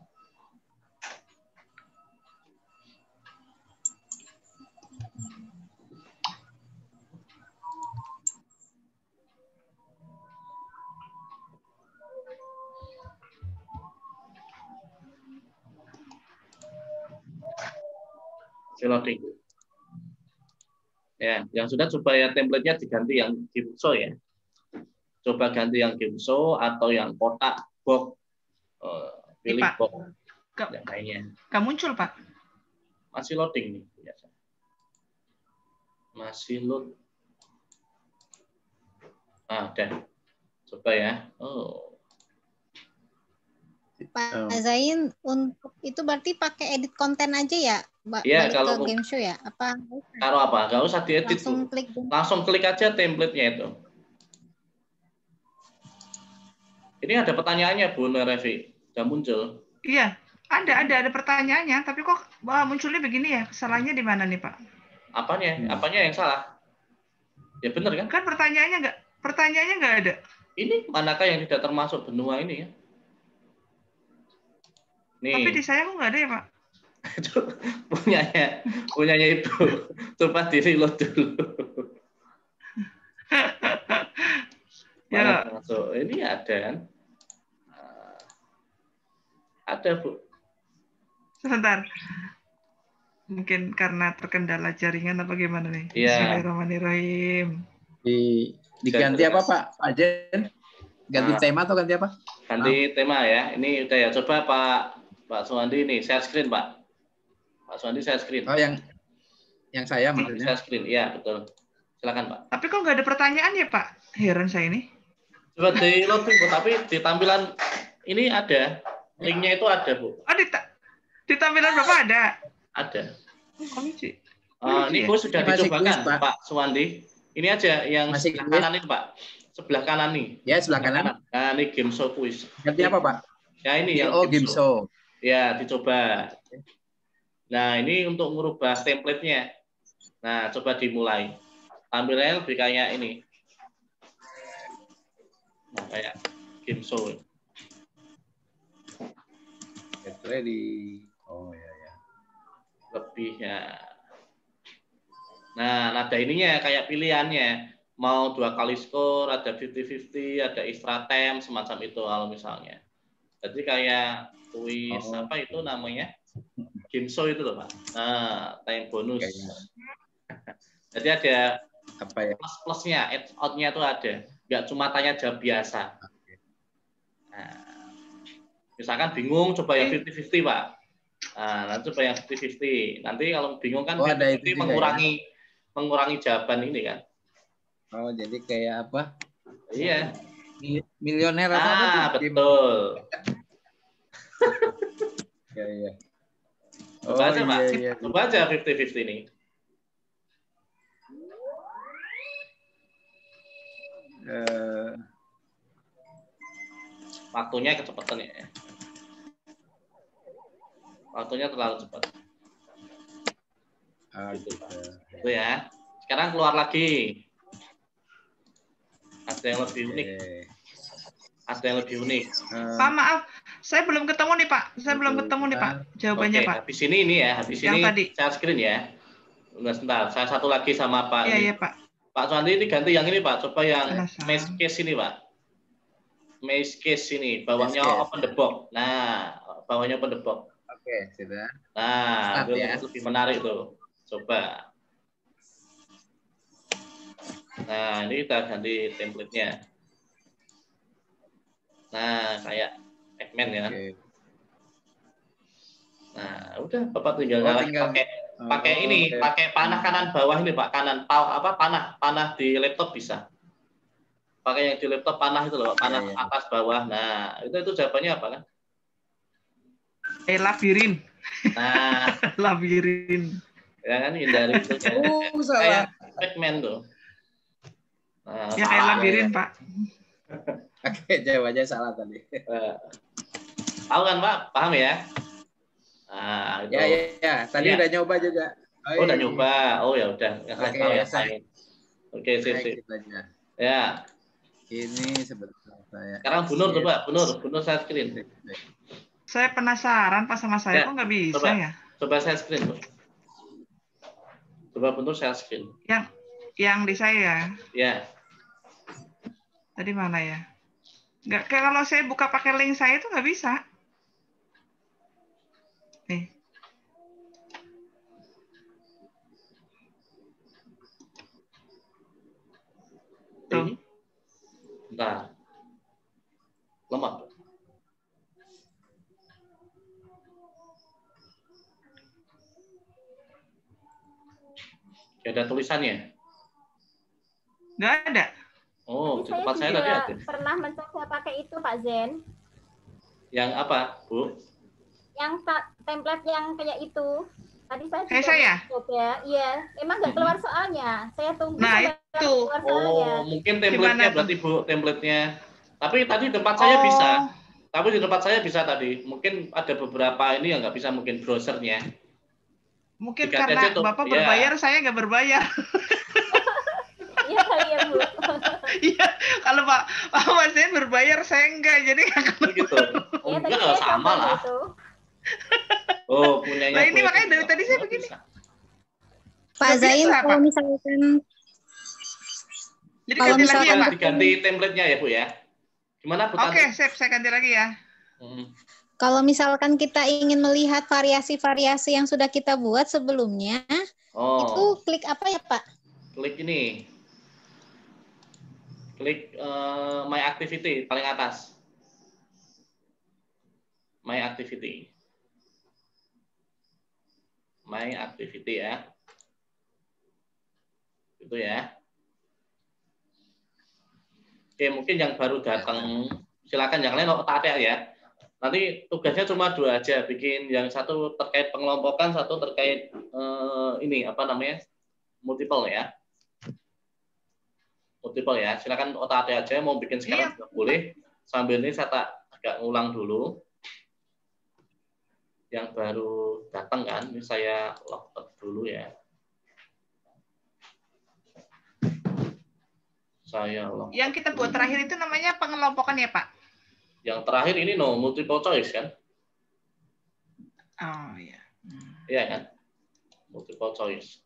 Loading. Ya, yang sudah coba ya template-nya diganti yang game show ya. Coba ganti yang game show atau yang kotak box. Pilih box. Yang lainnya. Nggak muncul, Pak. Masih loading nih biasa. Masih load. Nah, udah. Coba ya. Pak Zain, untuk itu berarti pakai edit konten aja ya? Iya, kalau ke game show ya? Apa? Kalau apa? Nggak usah diedit. Langsung klik aja template-nya itu. Ini ada pertanyaannya, Bu Revi. Sudah muncul. Iya, ada pertanyaannya, tapi kok munculnya begini ya? Kesalahannya di mana nih, Pak? Apanya yang salah? Ya benar kan? Kan pertanyaannya nggak ada. Ini manakah yang tidak termasuk benua ini ya? Nih. Tapi di saya kok nggak ada ya, Pak? Itu punyanya Ibu. Coba di reload dulu. Ya. Masuk. Ini ada kan? Ada, Bu. Sebentar. Mungkin karena terkendala jaringan apa gimana nih? Iya. Bismillahirrahmanirrahim. Diganti apa Pak? Pak Jen? Ganti tema atau ganti apa? Ganti tema ya. Ini udah ya. Coba Pak Suwandi nih, share screen, Pak. Pak Suwandi share screen. Oh, yang saya maksudnya. Share screen, iya betul. Silakan, Pak. Tapi kok nggak ada pertanyaan ya, Pak? Heran saya ini. Coba di loading, Bu. Tapi di tampilan ini ada. Linknya itu ada, Bu. Oh, di tampilan Bapak ada? Ada. Komisi. Ini Bu sudah dicobakan, Pak Suwandi. Ini aja yang sebelah kanan ini, Pak. Sebelah kanan nih. Ya, sebelah kanan. Nah, ini game show quiz. Ganti apa, Pak? Ya, ini yang game show. Ya, dicoba. Nah, ini untuk merubah template-nya. Nah, coba dimulai. Tampilannya lebih kayak ini. Nah, kayak game show. Get ready. Oh, ya. Lebih ya. Nah, ada ininya kayak pilihannya. Mau 2 kali skor, ada 50-50, ada extra time, semacam itu kalau misalnya. Jadi kayak kuis apa itu namanya? Game show itu loh, Pak. Nah, time bonus. Jadi ada apa ya? Plus-plusnya, add-out-nya itu ada. Nggak cuma tanya jawab biasa. Nah, misalkan bingung, coba yang 50-50, Pak. Nah, nanti coba yang 50-50. Nanti kalau bingung kan 50-50 mengurangi jawaban ini kan. Oh, jadi kayak apa? Iya. Milioner atau apa? Betul. Iya. Coba aja, Pak. Coba aja 50-50 ini. Waktunya kecepatan ya. Waktunya terlalu cepat. Itu ya. Sekarang keluar lagi. Ada yang lebih unik. Ada yang lebih unik. Pak, maaf. Saya belum ketemu nih, Pak. Jawabannya, Pak. Habis ini ya. Habis yang ini tadi. Share screen ya. Sebentar. Saya satu lagi sama Pak. Iya, Pak. Pak Suwandi ini ganti yang ini, Pak. Coba yang maze case ini, Pak. Maze case ini. Bawahnya open the box. Nah, bawahnya open the box. Oke, sudah. Nah, itu lebih menarik tuh. Coba. Nah, ini kita ganti template-nya. Nah, kayak Eggman ya. Nah, udah Bapak tinggal pakai ini, pakai panah kanan bawah ini, Pak. Panah di laptop bisa. Pakai yang di laptop panah itu loh, panah atas bawah. Nah, itu jawabannya apa kan? Labirin. Nah, labirin. Ya kan hindari itu. Salah. Eggman tuh. Nah, ya kayak labirin, Pak. Oke, jawabannya salah tadi. Tahu kan, Pak? Paham ya? Nah, itu. Ya. Tadi udah nyoba juga. Udah nyoba. Oh ya udah. Oke, sip. Ya. Ini sebentar saya. Sekarang Bunur saya screen. Saya penasaran Pak sama saya kok nggak bisa ya? Coba saya screen, Bu. Coba Bunur saya screen. Yang di saya. Ya. Tadi mana ya? Nggak, kalau saya buka pakai link saya itu nggak bisa. Nih. Tuh. Bentar. Lemah. Ada tulisannya? Nggak ada. Oh, di tempat saya tadi ada. Pernah mencoba pakai itu, Pak Zen. Yang apa, Bu? Yang template yang kayak itu. Tadi saya juga coba. Iya, emang nggak keluar soalnya. Saya tunggu. Nah, itu. Oh, mungkin template-nya berarti, Bu, template-nya. Tapi tadi tempat saya bisa. Tapi di tempat saya bisa tadi. Mungkin ada beberapa ini yang nggak bisa, mungkin browsernya. Mungkin karena Bapak berbayar, saya nggak berbayar. Iya kali ya, Bu. Iya, kalau Pak Zen berbayar, saya enggak. Jadi gitu. Oh, enggak sama lah. Oh, punyanya. Nah, ini makanya dari tadi saya begini. Pak Zain, kalau misalkan Jadi ganti lagi ya, Pak. Diganti template-nya ya, Bu ya. Gimana, Bu? Oke, sip, saya ganti lagi ya. Kalau misalkan kita ingin melihat variasi-variasi yang sudah kita buat sebelumnya, itu klik apa ya, Pak? Klik ini. Klik My Activity paling atas. My Activity. My Activity ya. Itu ya. Oke, mungkin yang baru datang silakan, yang lain otak-atik ya. Nanti tugasnya cuma 2 aja, bikin yang satu terkait pengelompokan, satu terkait ini apa namanya, multiple ya. Multiple ya. Silakan otak-atik aja, mau bikin sekarang juga boleh. Sambil ini saya agak ngulang dulu. Yang baru datang kan, ini saya log dulu ya. Yang kita buat terakhir itu namanya pengelompokan ya, Pak? Yang terakhir ini multiple choice kan? Oh iya. Iya kan? Multiple choice.